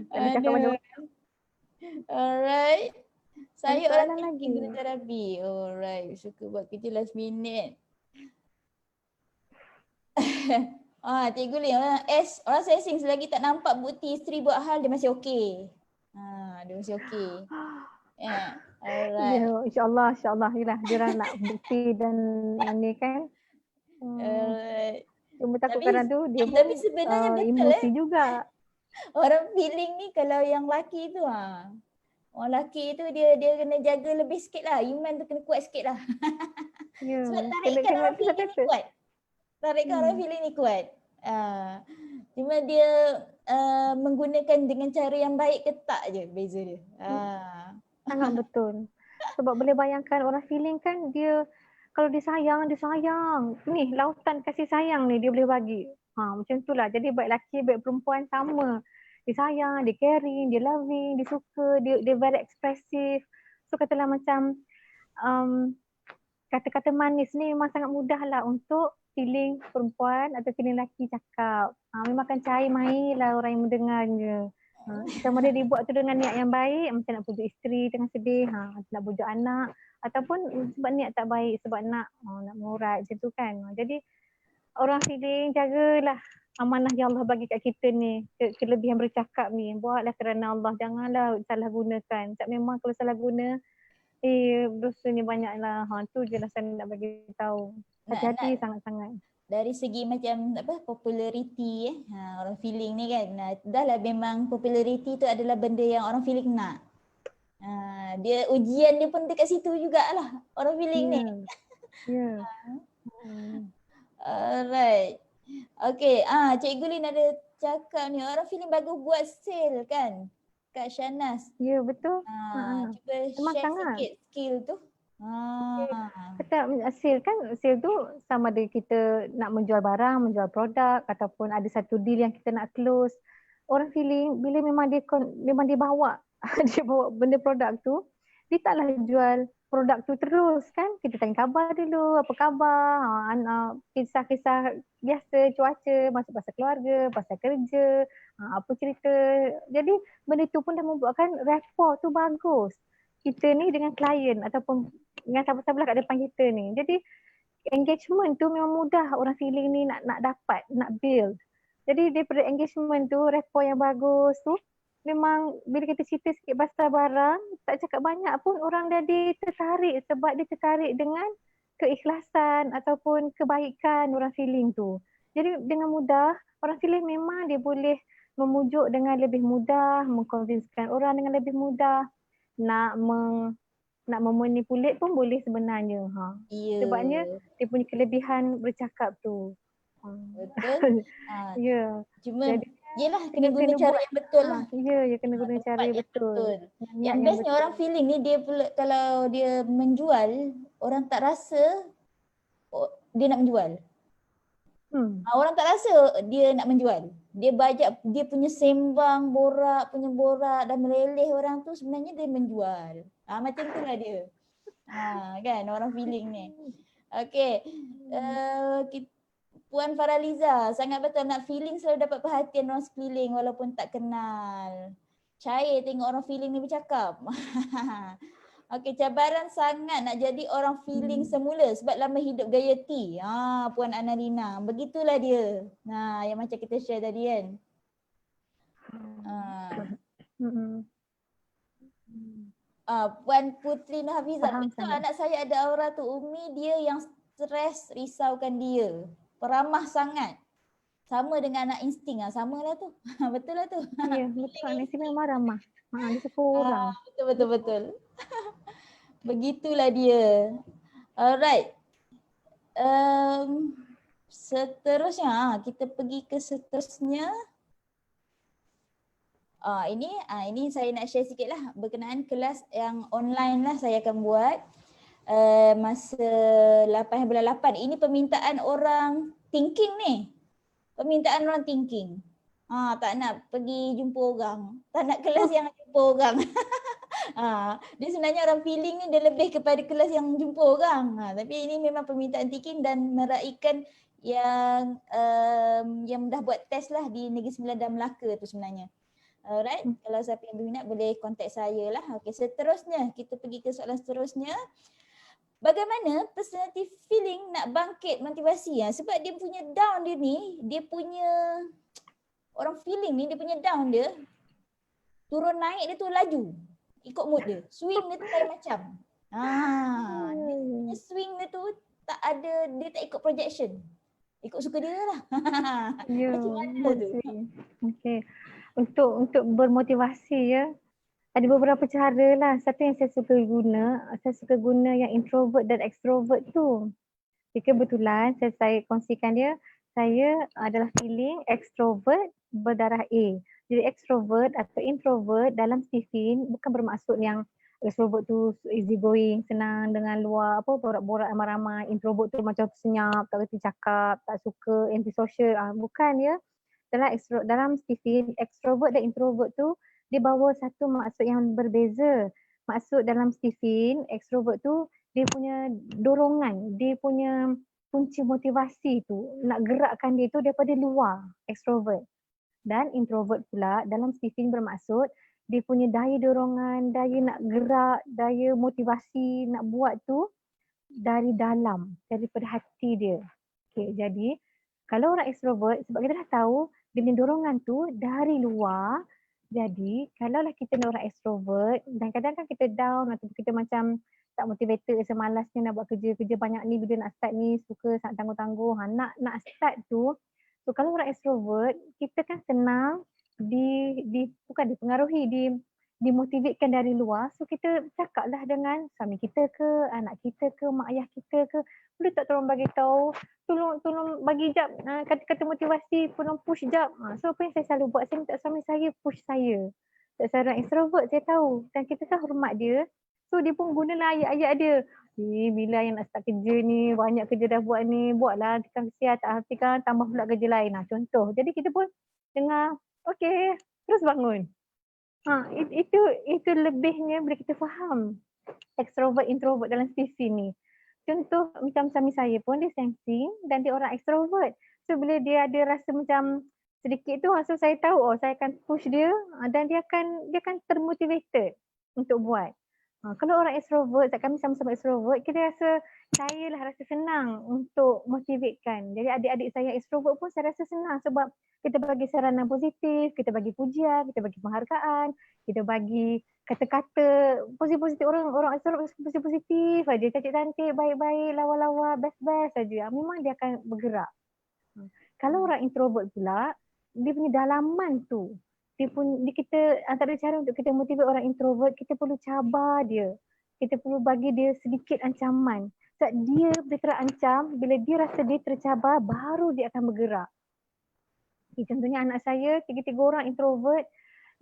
S1: Kena cakap macam
S3: alright. Saya orang
S1: lagi
S3: guru terapi. Alright, suka buat kerja last minute. Cikgu Lin, orang sensing selagi tak nampak bukti isteri buat hal, dia masih okey. Dia masih okey. Alright.
S1: Ya, insyaAllah. Yelah, dia orang nak bukti dan ni kan.
S3: Alright.
S1: Cuma takut kadang tu dia pun
S3: tapi sebenarnya betul
S1: emosi juga.
S3: Orang feeling ni kalau yang laki tu orang laki tu dia kena jaga lebih sikit lah. Iman tu kena kuat sikit lah.
S1: Ya.
S3: Sebab tarikan orang feeling ni kuat. Orang feeling ni kuat. Cuma dia menggunakan dengan cara yang baik ke tak je beza dia.
S1: Sangat betul. Sebab boleh bayangkan orang feeling kan dia kalau dia sayang. Ni lautan kasih sayang ni dia boleh bagi. Macam itulah. Jadi baik lelaki baik perempuan sama. Dia sayang, dia caring, dia loving, dia suka, dia very ekspresif. So katalah macam kata-kata manis ni memang sangat mudah lah untuk feeling perempuan atau feeling lelaki cakap. Memang akan cair main lah orang yang mendengarnya. Sama dia dibuat tu dengan niat yang baik, macam nak pujuk isteri tengah sedih, nak pujuk anak, ataupun sebab niat tak baik, sebab nak mengurat macam tu kan. Jadi orang feeling jagalah amanah yang Allah bagi kat kita ni, kelebihan bercakap ni, buatlah kerana Allah, janganlah salah gunakan. Sebab memang kalau salah guna, dosanya banyaklah. Tu je lah saya nak bagi tahu. Hati-hati sangat-sangat.
S3: Dari segi macam populariti orang feeling ni kan, dah lah memang populariti tu adalah benda yang orang feeling nak. Dia ujian dia pun dekat situ jugalah orang feeling ni.
S1: Ya.
S3: Alright. Okay, Cikgu Lin ada cakap ni, orang feeling bagus buat sale kan Kak Shanas.
S1: Ya, betul.
S3: Cuba share sikit skill tu.
S1: Kata sale kan, sale tu sama ada kita nak menjual barang, menjual produk ataupun ada satu deal yang kita nak close. Orang feeling bila memang dia bawa dia bawa benda produk tu, dia taklah jual produk tu terus kan. Kita tanya khabar dulu, apa khabar, kisah-kisah biasa, cuaca, masuk pasal keluarga, pasal kerja, apa cerita. Jadi benda tu pun dah membuatkan rapport tu bagus. Kita ni dengan klien ataupun dengan siapa-siapa kat depan kita ni. Jadi engagement tu memang mudah orang feeling ni nak dapat, nak build. Jadi daripada engagement tu, rapport yang bagus tu, memang bila kita cerita sikit pasal barang, tak cakap banyak pun orang dah tertarik sebab dia tertarik dengan keikhlasan ataupun kebaikan orang feeling tu. Jadi dengan mudah, orang feeling memang dia boleh memujuk dengan lebih mudah, mengconvincekan orang dengan lebih mudah. Nak memanipulate pun boleh sebenarnya. Sebabnya dia punya kelebihan bercakap tu.
S3: Betul.
S1: Ya.
S3: Cuma yelah kena guna cara yang betul lah.
S1: Ya, kena guna cara yang betul.
S3: Yang bestnya orang feeling ni dia pula kalau dia menjual, orang tak rasa dia nak menjual. Orang tak rasa dia nak menjual. Dia bajak, dia punya sembang, borak dan meleleh orang tu sebenarnya dia menjual. Macam tu lah dia. Kan orang feeling ni. Okey. Puan Faraliza, sangat betul nak feeling selalu dapat perhatian orang sekeliling walaupun tak kenal. Cair tengok orang feeling ni bercakap. Okey, cabaran sangat nak jadi orang feeling semula sebab lama hidup gaya T. Puan Annalina. Begitulah dia. Yang macam kita share tadi kan. Puan Putri Nurhafizah. Betul anak saya ada aura tu. Umi dia yang stres risaukan dia. Peramah sangat. Sama dengan anak insting lah. Sama lah tu. Betul lah tu.
S1: Ya, betul. Anak insting memang ramah. Dia suka orang.
S3: Betul. Begitulah dia. Alright. Seterusnya, kita pergi ke seterusnya. Ini saya nak share sikit lah berkenaan kelas yang online lah saya akan buat masa 8 bulan 8. Ini permintaan orang thinking ni. Permintaan orang thinking. Tak nak pergi jumpa orang. Tak nak kelas yang jumpa orang. Dia sebenarnya orang feeling ni dia lebih kepada kelas yang jumpa orang. Tapi ini memang permintaan thinking dan meraihkan yang dah buat test lah di Negeri Sembilan dan Melaka tu sebenarnya. Alright, kalau siapa yang berminat boleh contact saya lah. Okay, seterusnya kita pergi ke soalan seterusnya. Bagaimana personality feeling nak bangkit motivasi? Sebab dia punya down dia ni, dia punya orang feeling ni, dia punya down dia turun naik dia tu laju. Ikut mood dia. Swing dia tu lain macam. Dia punya swing dia tu tak ada, dia tak ikut projection. Ikut suka dia lah. Macam mana tu?
S1: Okay. Untuk bermotivasi ada beberapa cara lah. Satu yang saya suka guna yang introvert dan extrovert tu. Kebetulan saya kongsikan dia, saya adalah feeling extrovert berdarah A. Jadi extrovert atau introvert dalam Stephen bukan bermaksud yang extrovert tu easy going, senang dengan luar borak-borak ramai-ramai. Introvert tu macam senyap, tak kerti cakap, tak suka, antisocial. Bukan ya. Dalam Stephen, extrovert dan introvert tu dia bawa satu maksud yang berbeza. Maksud dalam Stephen, extrovert tu dia punya dorongan, dia punya kunci motivasi tu nak gerakkan dia tu daripada luar, extrovert. Dan introvert pula dalam Stephen bermaksud dia punya daya dorongan, daya nak gerak, daya motivasi nak buat tu dari dalam, daripada hati dia. Okay, jadi kalau orang extrovert, sebab kita dah tahu dia punya dorongan tu dari luar. Jadi kalaulah kita ni orang extrovert dan kadang-kadang kita down atau kita macam tak motivated, semalasnya nak buat kerja banyak ni, bila nak start ni suka sangat tangguh-tangguh. Nak start tu. So kalau orang extrovert, kita kan senang bukan dipengaruhi, dimotivatkan dari luar. So kita cakaplah dengan suami kita ke, anak kita ke, mak ayah kita ke, boleh tak tolong bagi tahu, tolong bagi jap kata-kata motivasi, tolong push jap. So apa yang saya selalu buat, saya minta suami saya push saya. Seorang extrovert saya tahu dan kita kan hormat dia. So dia pun gunalah ayat-ayat dia. Bila yang nak start kerja ni, banyak kerja dah buat ni, buatlah, kan kesian, tak hatikan, tambah pula kerja lain. Contoh. Jadi kita pun dengar, okey, terus bangun. Itu lebihnya bila kita faham extrovert introvert dalam sisi ni. Contoh macam suami saya pun dia sensing dan dia orang extrovert. So bila dia ada rasa macam sedikit tu, so saya tahu saya akan push dia dan dia akan termotivated untuk buat. Kalau orang extrovert, kami sama-sama extrovert, kita rasa saya lah rasa senang untuk motivatekan. Jadi adik-adik saya extrovert pun saya rasa senang sebab kita bagi saranan positif, kita bagi pujian, kita bagi penghargaan, kita bagi kata-kata positif-positif. Orang extrovert positif aja, cantik-cantik, baik-baik, lawa-lawa, best-best saja. Memang dia akan bergerak. Kalau orang introvert pula, dia punya dalaman tu, kita antara cara untuk kita motivate orang introvert, kita perlu cabar dia. Kita perlu bagi dia sedikit ancaman. Sebab dia terancam, bila dia rasa dia tercabar, baru dia akan bergerak. Contohnya anak saya, 3 orang introvert,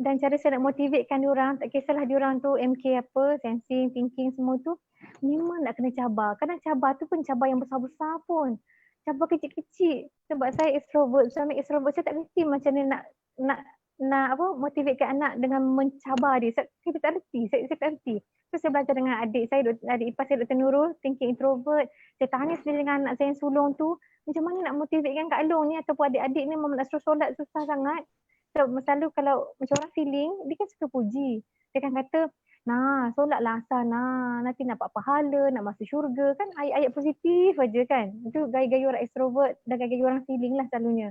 S1: dan cara saya nak motivatekan diorang, tak kisahlah diorang tu MK apa, sensing, thinking semua tu, memang nak kena cabar. Kadang cabar tu pun cabar yang besar-besar pun. Cabar kecil-kecil. Sebab saya extrovert, suami extrovert, saya tak kerti macam mana nak nak motivatekan anak dengan mencabar dia. Saya tak reti, saya tak reti. So saya belajar dengan adik saya, adik ipar saya Dr. Nurul, thinking introvert. Saya tanya sendiri dengan anak saya yang sulung tu, macam mana nak motivatekan Kak Long ni ataupun adik-adik ni nak suruh solat susah sangat. So selalu kalau macam orang feeling, dia kan suka puji. Dia kan kata, nah solatlah asal nanti nak dapat pahala, nak masuk syurga. Kan ayat-ayat positif aja kan. Itu gaya-gaya orang extrovert dan gaya-gaya orang feeling lah selalunya.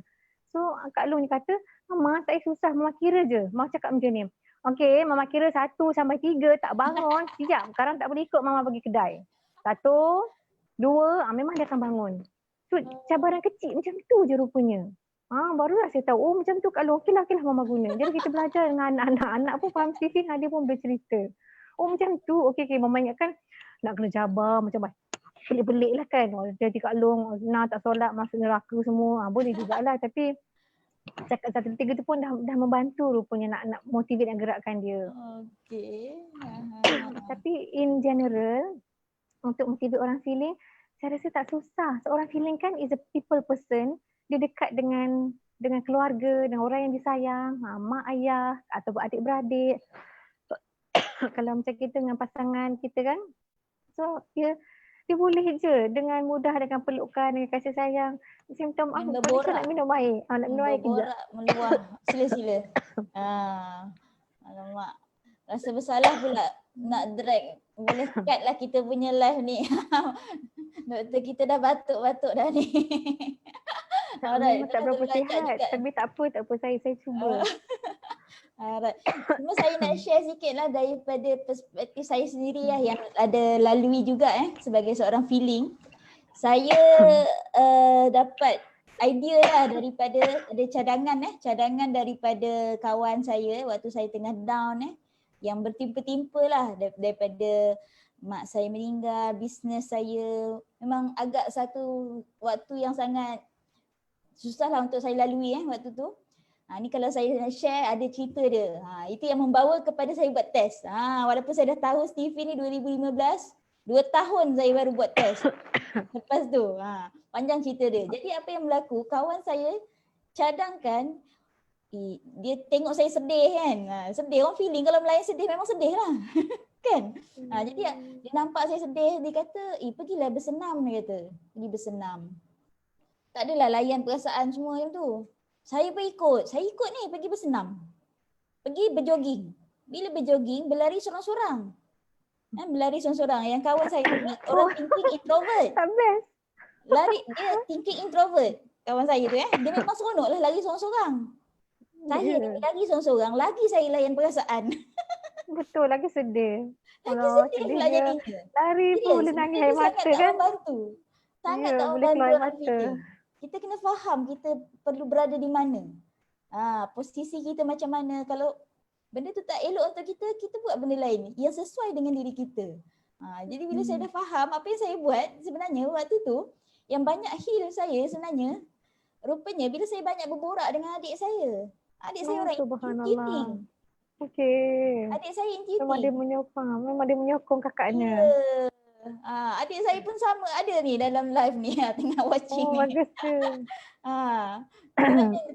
S1: So Kak Long ni kata, Mama tak susah, Mama kira je. Mama cakap macam ni. Okey, Mama kira 1 sampai 3 tak bangun. Sekejap, sekarang tak boleh ikut Mama pergi kedai. 1, 2, memang dia akan bangun. So cabaran kecil macam tu je rupanya. Barulah saya tahu, oh macam tu Kak Long, okeylah Mama guna. Jadi kita belajar dengan anak-anak. Anak pun faham sisi, dia pun bercerita. Oh macam tu, okey Mama ingatkan nak kena jabar macam pelik-pelik lah kan. Jadi Kak Long, tak solat masuk neraka semua. Boleh jugalah tapi cakap 1, 2, 3 tu pun dah membantu rupanya nak motivate dan gerakkan dia.
S3: Okey.
S1: Tapi in general, untuk motivate orang feeling, saya rasa tak susah. Seorang feeling kan is a people person. Dia dekat dengan keluarga, dengan orang yang disayang, mak ayah atau adik-beradik. Kalau macam kita dengan pasangan kita kan, so dia boleh je dengan mudah, dengan pelukan, dengan kasih sayang. Simptom nak minum air. Nak minum air kejap.
S3: Meluah. Sila-sila. Alamak. Rasa bersalah pula nak drag. Boleh cut lah kita punya live ni. Doktor kita dah batuk-batuk dah ni.
S1: Alright, tak berapa sihat. Tapi tak apa. Saya cuba.
S3: Alright. Cuma saya nak share sikit lah daripada perspektif saya sendiri lah yang ada lalui juga sebagai seorang feeling. Saya dapat idea lah daripada ada cadangan daripada kawan saya waktu saya tengah down yang bertimpa-timpa lah daripada mak saya meninggal, bisnes saya memang agak satu waktu yang sangat susah lah untuk saya lalui waktu tu. Ni kalau saya nak share ada cerita dia. Itu yang membawa kepada saya buat test. Walaupun saya dah tahu Stevie ni 2015, 2 tahun saya baru buat test. Lepas tu, panjang cerita dia. Jadi apa yang berlaku, kawan saya cadangkan, dia tengok saya sedih kan. Sedih, orang feeling kalau Melayan sedih memang sedih lah. Kan? Jadi dia nampak saya sedih, dia kata, pergilah bersenam, dia kata. Pergi bersenam. Tak adalah layan perasaan semua yang tu. Saya pun ikut. Saya ikut ni pergi bersenam. Pergi berjoging. Bila berjoging, berlari sorang-sorang. Berlari sorang-sorang. Yang kawan saya ni orang thinking introvert. Lari, dia thinking introvert. Kawan saya tu Dia memang seronok lah lari sorang-sorang. Saya lari sorang-sorang, lagi saya layan perasaan.
S1: Betul, lagi sedih.
S3: Lagi sedih pula jadinya.
S1: Lari pun boleh nangis air mata kan.
S3: Sangat tak membantu orang feeling. Kita kena faham kita perlu berada di mana. Posisi kita macam mana. Kalau benda tu tak elok untuk kita, kita buat benda lain yang sesuai dengan diri kita. Jadi bila saya dah faham apa yang saya buat, sebenarnya waktu tu yang banyak heal saya sebenarnya, rupanya bila saya banyak berborak dengan adik saya. Adik saya orang intuiting.
S1: Okey.
S3: Adik saya intuiting.
S1: Memang dia menyokong kakaknya.
S3: Adik saya pun sama ada ni dalam live ni tengah watching ni.
S1: Bagus tu.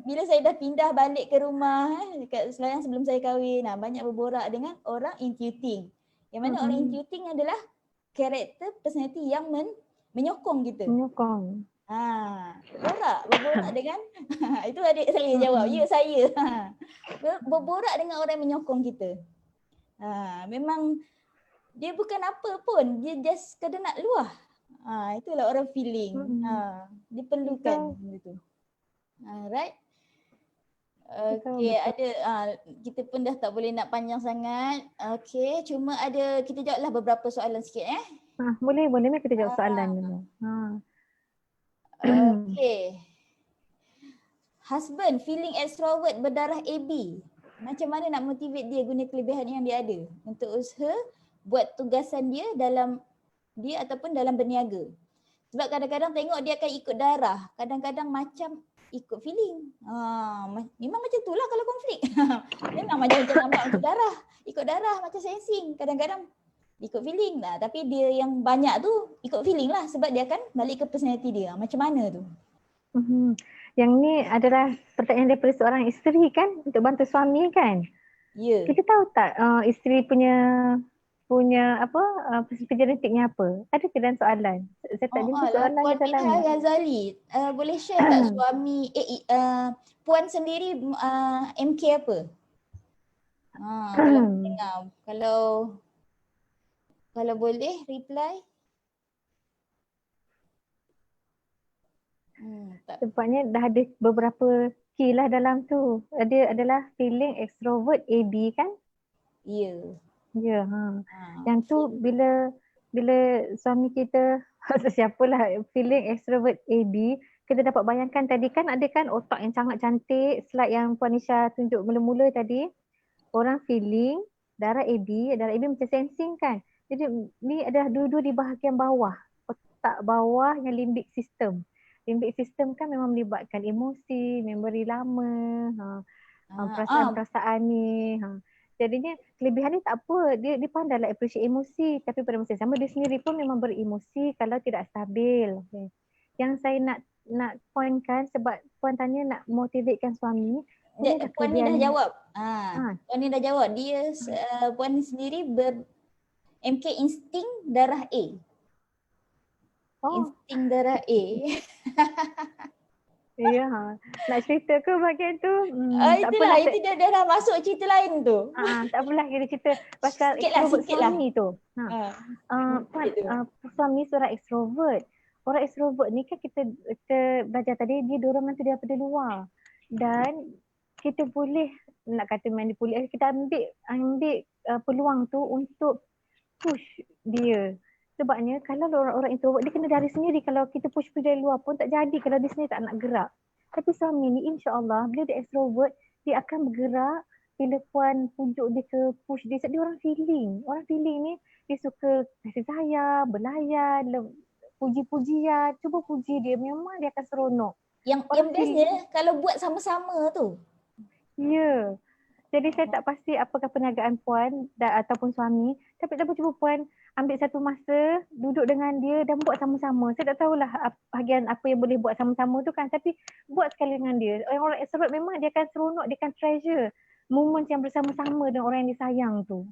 S3: Bila saya dah pindah balik ke rumah dekat Selayang sebelum saya kahwin, banyak berborak dengan orang intuiting. Yang mana orang intuiting adalah karakter personality yang menyokong kita. Berborak dengan itu adik saya jawab. Ya, saya. Berborak dengan orang yang menyokong kita. Memang dia bukan apa pun, dia just kadang nak luah. Itulah orang feeling. Dia perlukan benda tu. Alright. Okay, ada kita pun dah tak boleh nak panjang sangat. Okay, cuma ada kita jawablah beberapa soalan sikit
S1: Boleh ni kita jawab soalan dulu.
S3: Okay. Husband feeling extrovert berdarah AB. Macam mana nak motivate dia guna kelebihan yang dia ada untuk usaha buat tugasan dia ataupun dalam berniaga. Sebab kadang-kadang tengok dia akan ikut darah, kadang-kadang macam ikut feeling. Memang macam itulah kalau konflik. Memang macam nampak macam darah, ikut darah macam sensing. Kadang-kadang ikut feeling lah, tapi dia yang banyak tu ikut feeling lah sebab dia akan balik ke personality dia. Macam mana tu?
S1: Yang ni adalah pertanyaan daripada seorang isteri kan, untuk bantu suami kan.
S3: Ya.
S1: Kita tahu tak isteri punya apa genetiknya apa? Ada ke dalam soalan? Saya tak jumpa soalan
S3: Puan
S1: di dalam
S3: Minha
S1: ni.
S3: Ghazali, boleh share tak suami Puan sendiri MK apa? Kalau dengar, kalau boleh reply. Tak.
S1: Sebabnya dah ada beberapa key lah dalam tu. Dia adalah feeling extrovert AB kan?
S3: Ya.
S1: Ya, Yang tu bila suami kita siapalah feeling extrovert AB, kita dapat bayangkan tadi kan ada kan otak yang sangat cantik, slide yang Puan Nisha tunjuk mula-mula tadi. Orang feeling, darah AB macam sensing kan. Jadi ni adalah dua-dua di bahagian bawah. Otak bawah yang limbic system. Limbic system kan memang melibatkan emosi, memori lama, perasaan-perasaan ni. Jadinya kelebihan ni tak apa, dia pandai lah appreciate emosi, tapi pada masa yang sama dia sendiri pun memang beremosi kalau tidak stabil. Okay. Yang saya nak pointkan sebab Puan tanya nak motivatekan suami.
S3: Puan ni dah jawab. Puan ni dah jawab. Dia Puan sendiri MK insting darah A. Insting darah A.
S1: Ya, nak cerita ke bahagian tu?
S3: Tak itulah, itu dah masuk cerita lain tu.
S1: Tak apalah, kita cerita pasal extrovert suami tu. Suami seorang extrovert. Orang extrovert ni kan kita belajar tadi, dia dorongan tu daripada luar. Dan kita boleh, nak kata manipulate, kita ambil peluang tu untuk push dia. Sebabnya kalau orang introvert dia kena dari sendiri, kalau kita push dari luar pun tak jadi kalau dia sendiri tak nak gerak. Tapi suami ni insya-Allah bila dia extrovert dia akan bergerak bila Puan pujuk dia ke push dia, dia orang feeling. Orang feeling ni dia suka kasih sayang, belayan, puji-pujian, cuba puji dia, memang dia akan seronok.
S3: Yang bestnya kalau buat sama-sama tu.
S1: Ya. Jadi saya tak pasti apakah perniagaan Puan ataupun suami, tapi cuba Puan ambil satu masa, duduk dengan dia dan buat sama-sama. Saya tak tahulah bahagian apa yang boleh buat sama-sama tu kan, tapi buat sekali dengan dia. Orang extrovert memang dia akan seronok, dia akan treasure moment yang bersama-sama dengan orang yang disayang tu.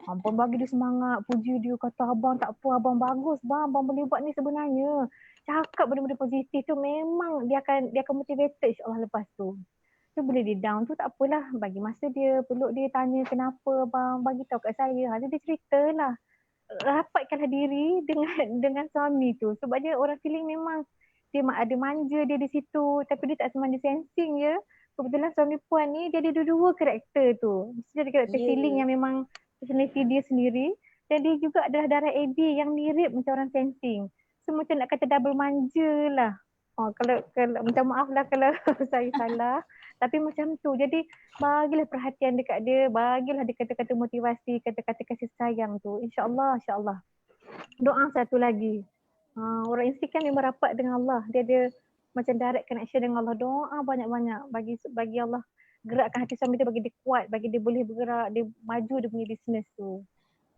S1: Abang bagi dia semangat, puji dia, kata abang tak apa, abang bagus bang, abang boleh buat ni sebenarnya. Cakap benda-benda positif tu memang dia akan motivated insya-Allah lepas tu. So bila dia down tu tak apalah, bagi masa dia, peluk dia, tanya kenapa bang, bagi tahu kat saya. Dia ceritalah. Rapatkanlah diri dengan suami tu. Sebabnya orang feeling memang dia ada manja dia di situ, tapi dia tak semanja sensing ya. Kebetulan suami Puan ni dia ada dua-dua karakter tu. Mesti ada karakter feeling yang memang personality dia sendiri, dan dia juga adalah darah AB yang mirip macam orang sensing. So macam nak kata double manja lah. Kalau minta maaf lah kalau saya salah. Tapi macam tu. Jadi bagilah perhatian dekat dia, bagilah dia kata-kata motivasi, kata-kata kasih sayang tu. InsyaAllah, insyaAllah. Doa satu lagi. Orang insting kan memang rapat dengan Allah. Dia ada macam direct connection dengan Allah. Doa banyak-banyak bagi Allah gerakkan hati suami dia, bagi dia kuat, bagi dia boleh bergerak, dia maju dia punya bisnes tu.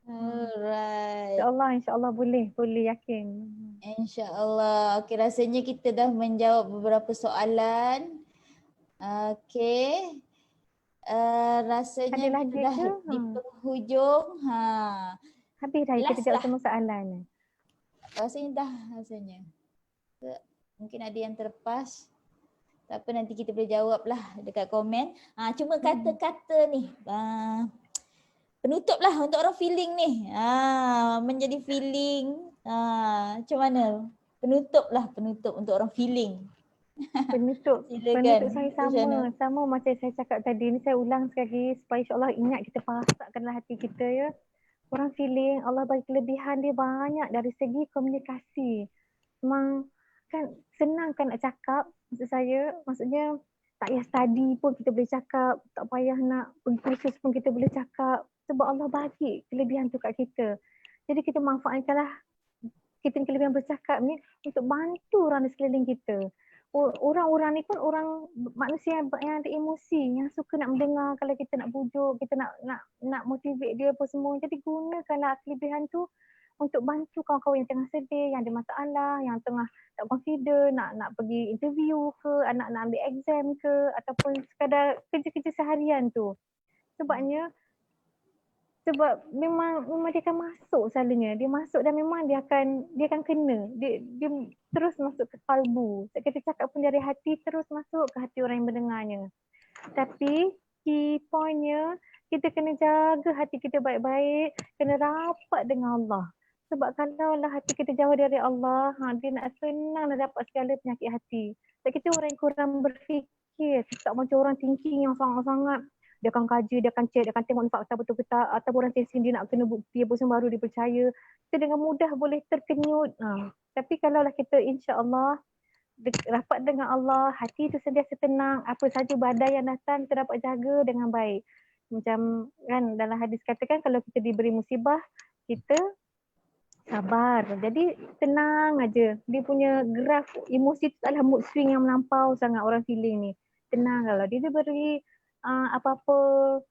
S3: Alright.
S1: InsyaAllah boleh yakin.
S3: InsyaAllah. Okay, rasanya kita dah menjawab beberapa soalan. Okay. Rasanya kita dah di penghujung.
S1: Habis dah kita jawab semua soalan.
S3: Rasanya dah rasanya. Mungkin ada yang terlepas. Tak apa, nanti kita boleh jawab lah dekat komen. Cuma kata-kata ni. Penutup lah untuk orang feeling ni. Menjadi feeling. Macam mana? Penutup untuk orang feeling.
S1: Penutup saya sama macam saya cakap tadi ni, saya ulang sekali supaya insyaAllah ingat kita pasakkanlah hati kita ya. Orang feeling Allah bagi kelebihan dia banyak dari segi komunikasi. Memang kan senang kan nak cakap, maksudnya tak payah study pun kita boleh cakap, tak payah nak pergi kursus pun kita boleh cakap, sebab Allah bagi kelebihan tu kat kita. Jadi kita manfaatkanlah kita kelebihan bercakap ni untuk bantu orang di sekeliling kita. Orang-orang ni pun orang manusia yang ada emosi, yang suka nak mendengar kalau kita nak bujuk, kita nak motivate dia apa semua. Jadi gunakanlah kelebihan tu untuk bantu kawan-kawan yang tengah sedih, yang ada masalah, yang tengah tak consider nak pergi interview ke, nak ambil exam ke, ataupun sekadar kerja-kerja seharian tu. Sebab memang dia akan masuk selalunya. Dia masuk dan memang dia akan kena. Dia terus masuk ke kalbu. Tak kita cakap pun dari hati, terus masuk ke hati orang yang mendengarnya. Tapi key pointnya, kita kena jaga hati kita baik-baik, kena rapat dengan Allah. Sebab kalau lah hati kita jauh dari Allah, dia nak senang nak dapat segala penyakit hati. Tak kita orang yang kurang berfikir, tak macam orang thinking yang sangat-sangat. Dia akan kaji, dia akan check, dia akan tengok fakta betul ke tak, atau orang tensing dia nak kena bukti apa semua baru dia percaya. Kita dengan mudah boleh terkenyut. Tapi kalau lah kita insya-Allah rapat dengan Allah, hati itu sentiasa tenang, apa saja badai yang datang kita dapat jaga dengan baik. Macam kan dalam hadis katakan kalau kita diberi musibah, kita sabar. Jadi tenang aja. Dia punya graf emosi tu taklah mood swing yang melampau sangat orang feeling ni. Tenang, kalau dia diberi apa-apa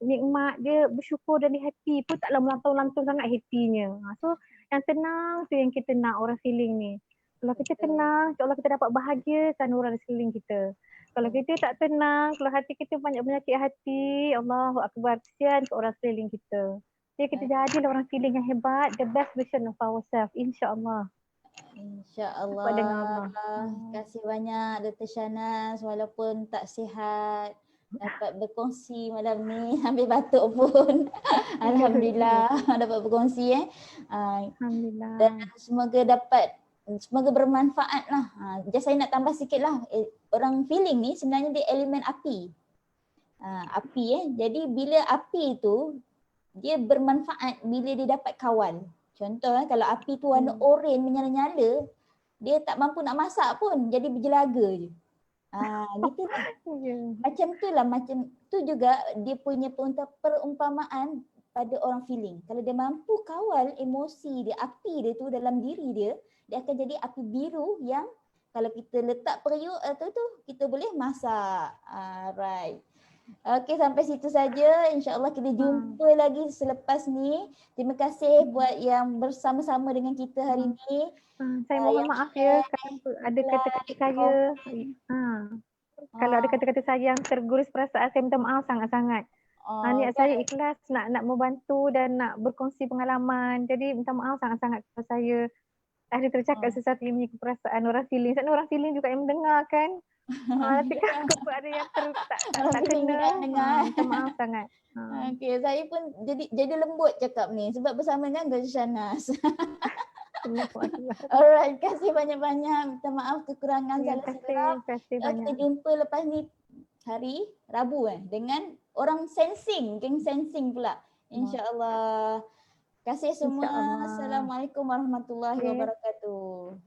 S1: nikmat, dia bersyukur dari hati pun taklah melantung-lantung sangat hatinya. So yang tenang tu yang kita nak orang feeling ni. Kalau kita tenang, insya-Allah kita dapat bahagia kan orang di sekeliling kita. Kalau kita tak tenang, kalau hati kita banyak penyakit hati, Allahu Akbar, kesian ke orang sekeliling kita. Jadi kita jadilah orang feeling yang hebat, the best version of ourselves, insya-Allah.
S3: InsyaAllah. Terima kasih banyak Dr. Shahnaz, walaupun tak sihat dapat berkongsi malam ni, hampir batuk pun. Alhamdulillah dapat berkongsi
S1: Alhamdulillah.
S3: Dan semoga bermanfaat lah. Just saya nak tambah sikit lah, orang feeling ni sebenarnya dia elemen api. Jadi bila api tu dia bermanfaat bila dia dapat kawan. Contoh kalau api tu warna oranye menyala-nyala, dia tak mampu nak masak pun, jadi berjelaga je. Gitu lah. Macam tu lah, macam tu juga dia punya perumpamaan pada orang feeling. Kalau dia mampu kawal emosi dia, api dia tu dalam diri dia, dia akan jadi api biru yang kalau kita letak periuk tu kita boleh masak. Right. Okey, sampai situ saja. InsyaAllah kita jumpa lagi selepas ni. Terima kasih buat yang bersama-sama dengan kita hari ni.
S1: Saya mohon maaf ya kalau ada kata-kata saya. Kalau ada kata-kata saya yang tergurus perasaan, saya minta maaf sangat-sangat. Niat saya ikhlas nak membantu dan nak berkongsi pengalaman. Jadi minta maaf sangat-sangat kepada saya. Ada tercakap sesuatu yang menyikut perasaan orang feeling. Sebab orang feeling juga yang mendengar kan. Tapi kan ada yang tak kena. Minta maaf sangat.
S3: Okey, saya pun jadi lembut cakap ni sebab bersama dengan Dr. Shahnaz. Alright, kasih banyak-banyak. Minta maaf kekurangan salah silap. Kita jumpa lepas ni hari Rabu dengan orang sensing, geng sensing pula. InsyaAllah. Kasih semua. Assalamualaikum warahmatullahi wabarakatuh.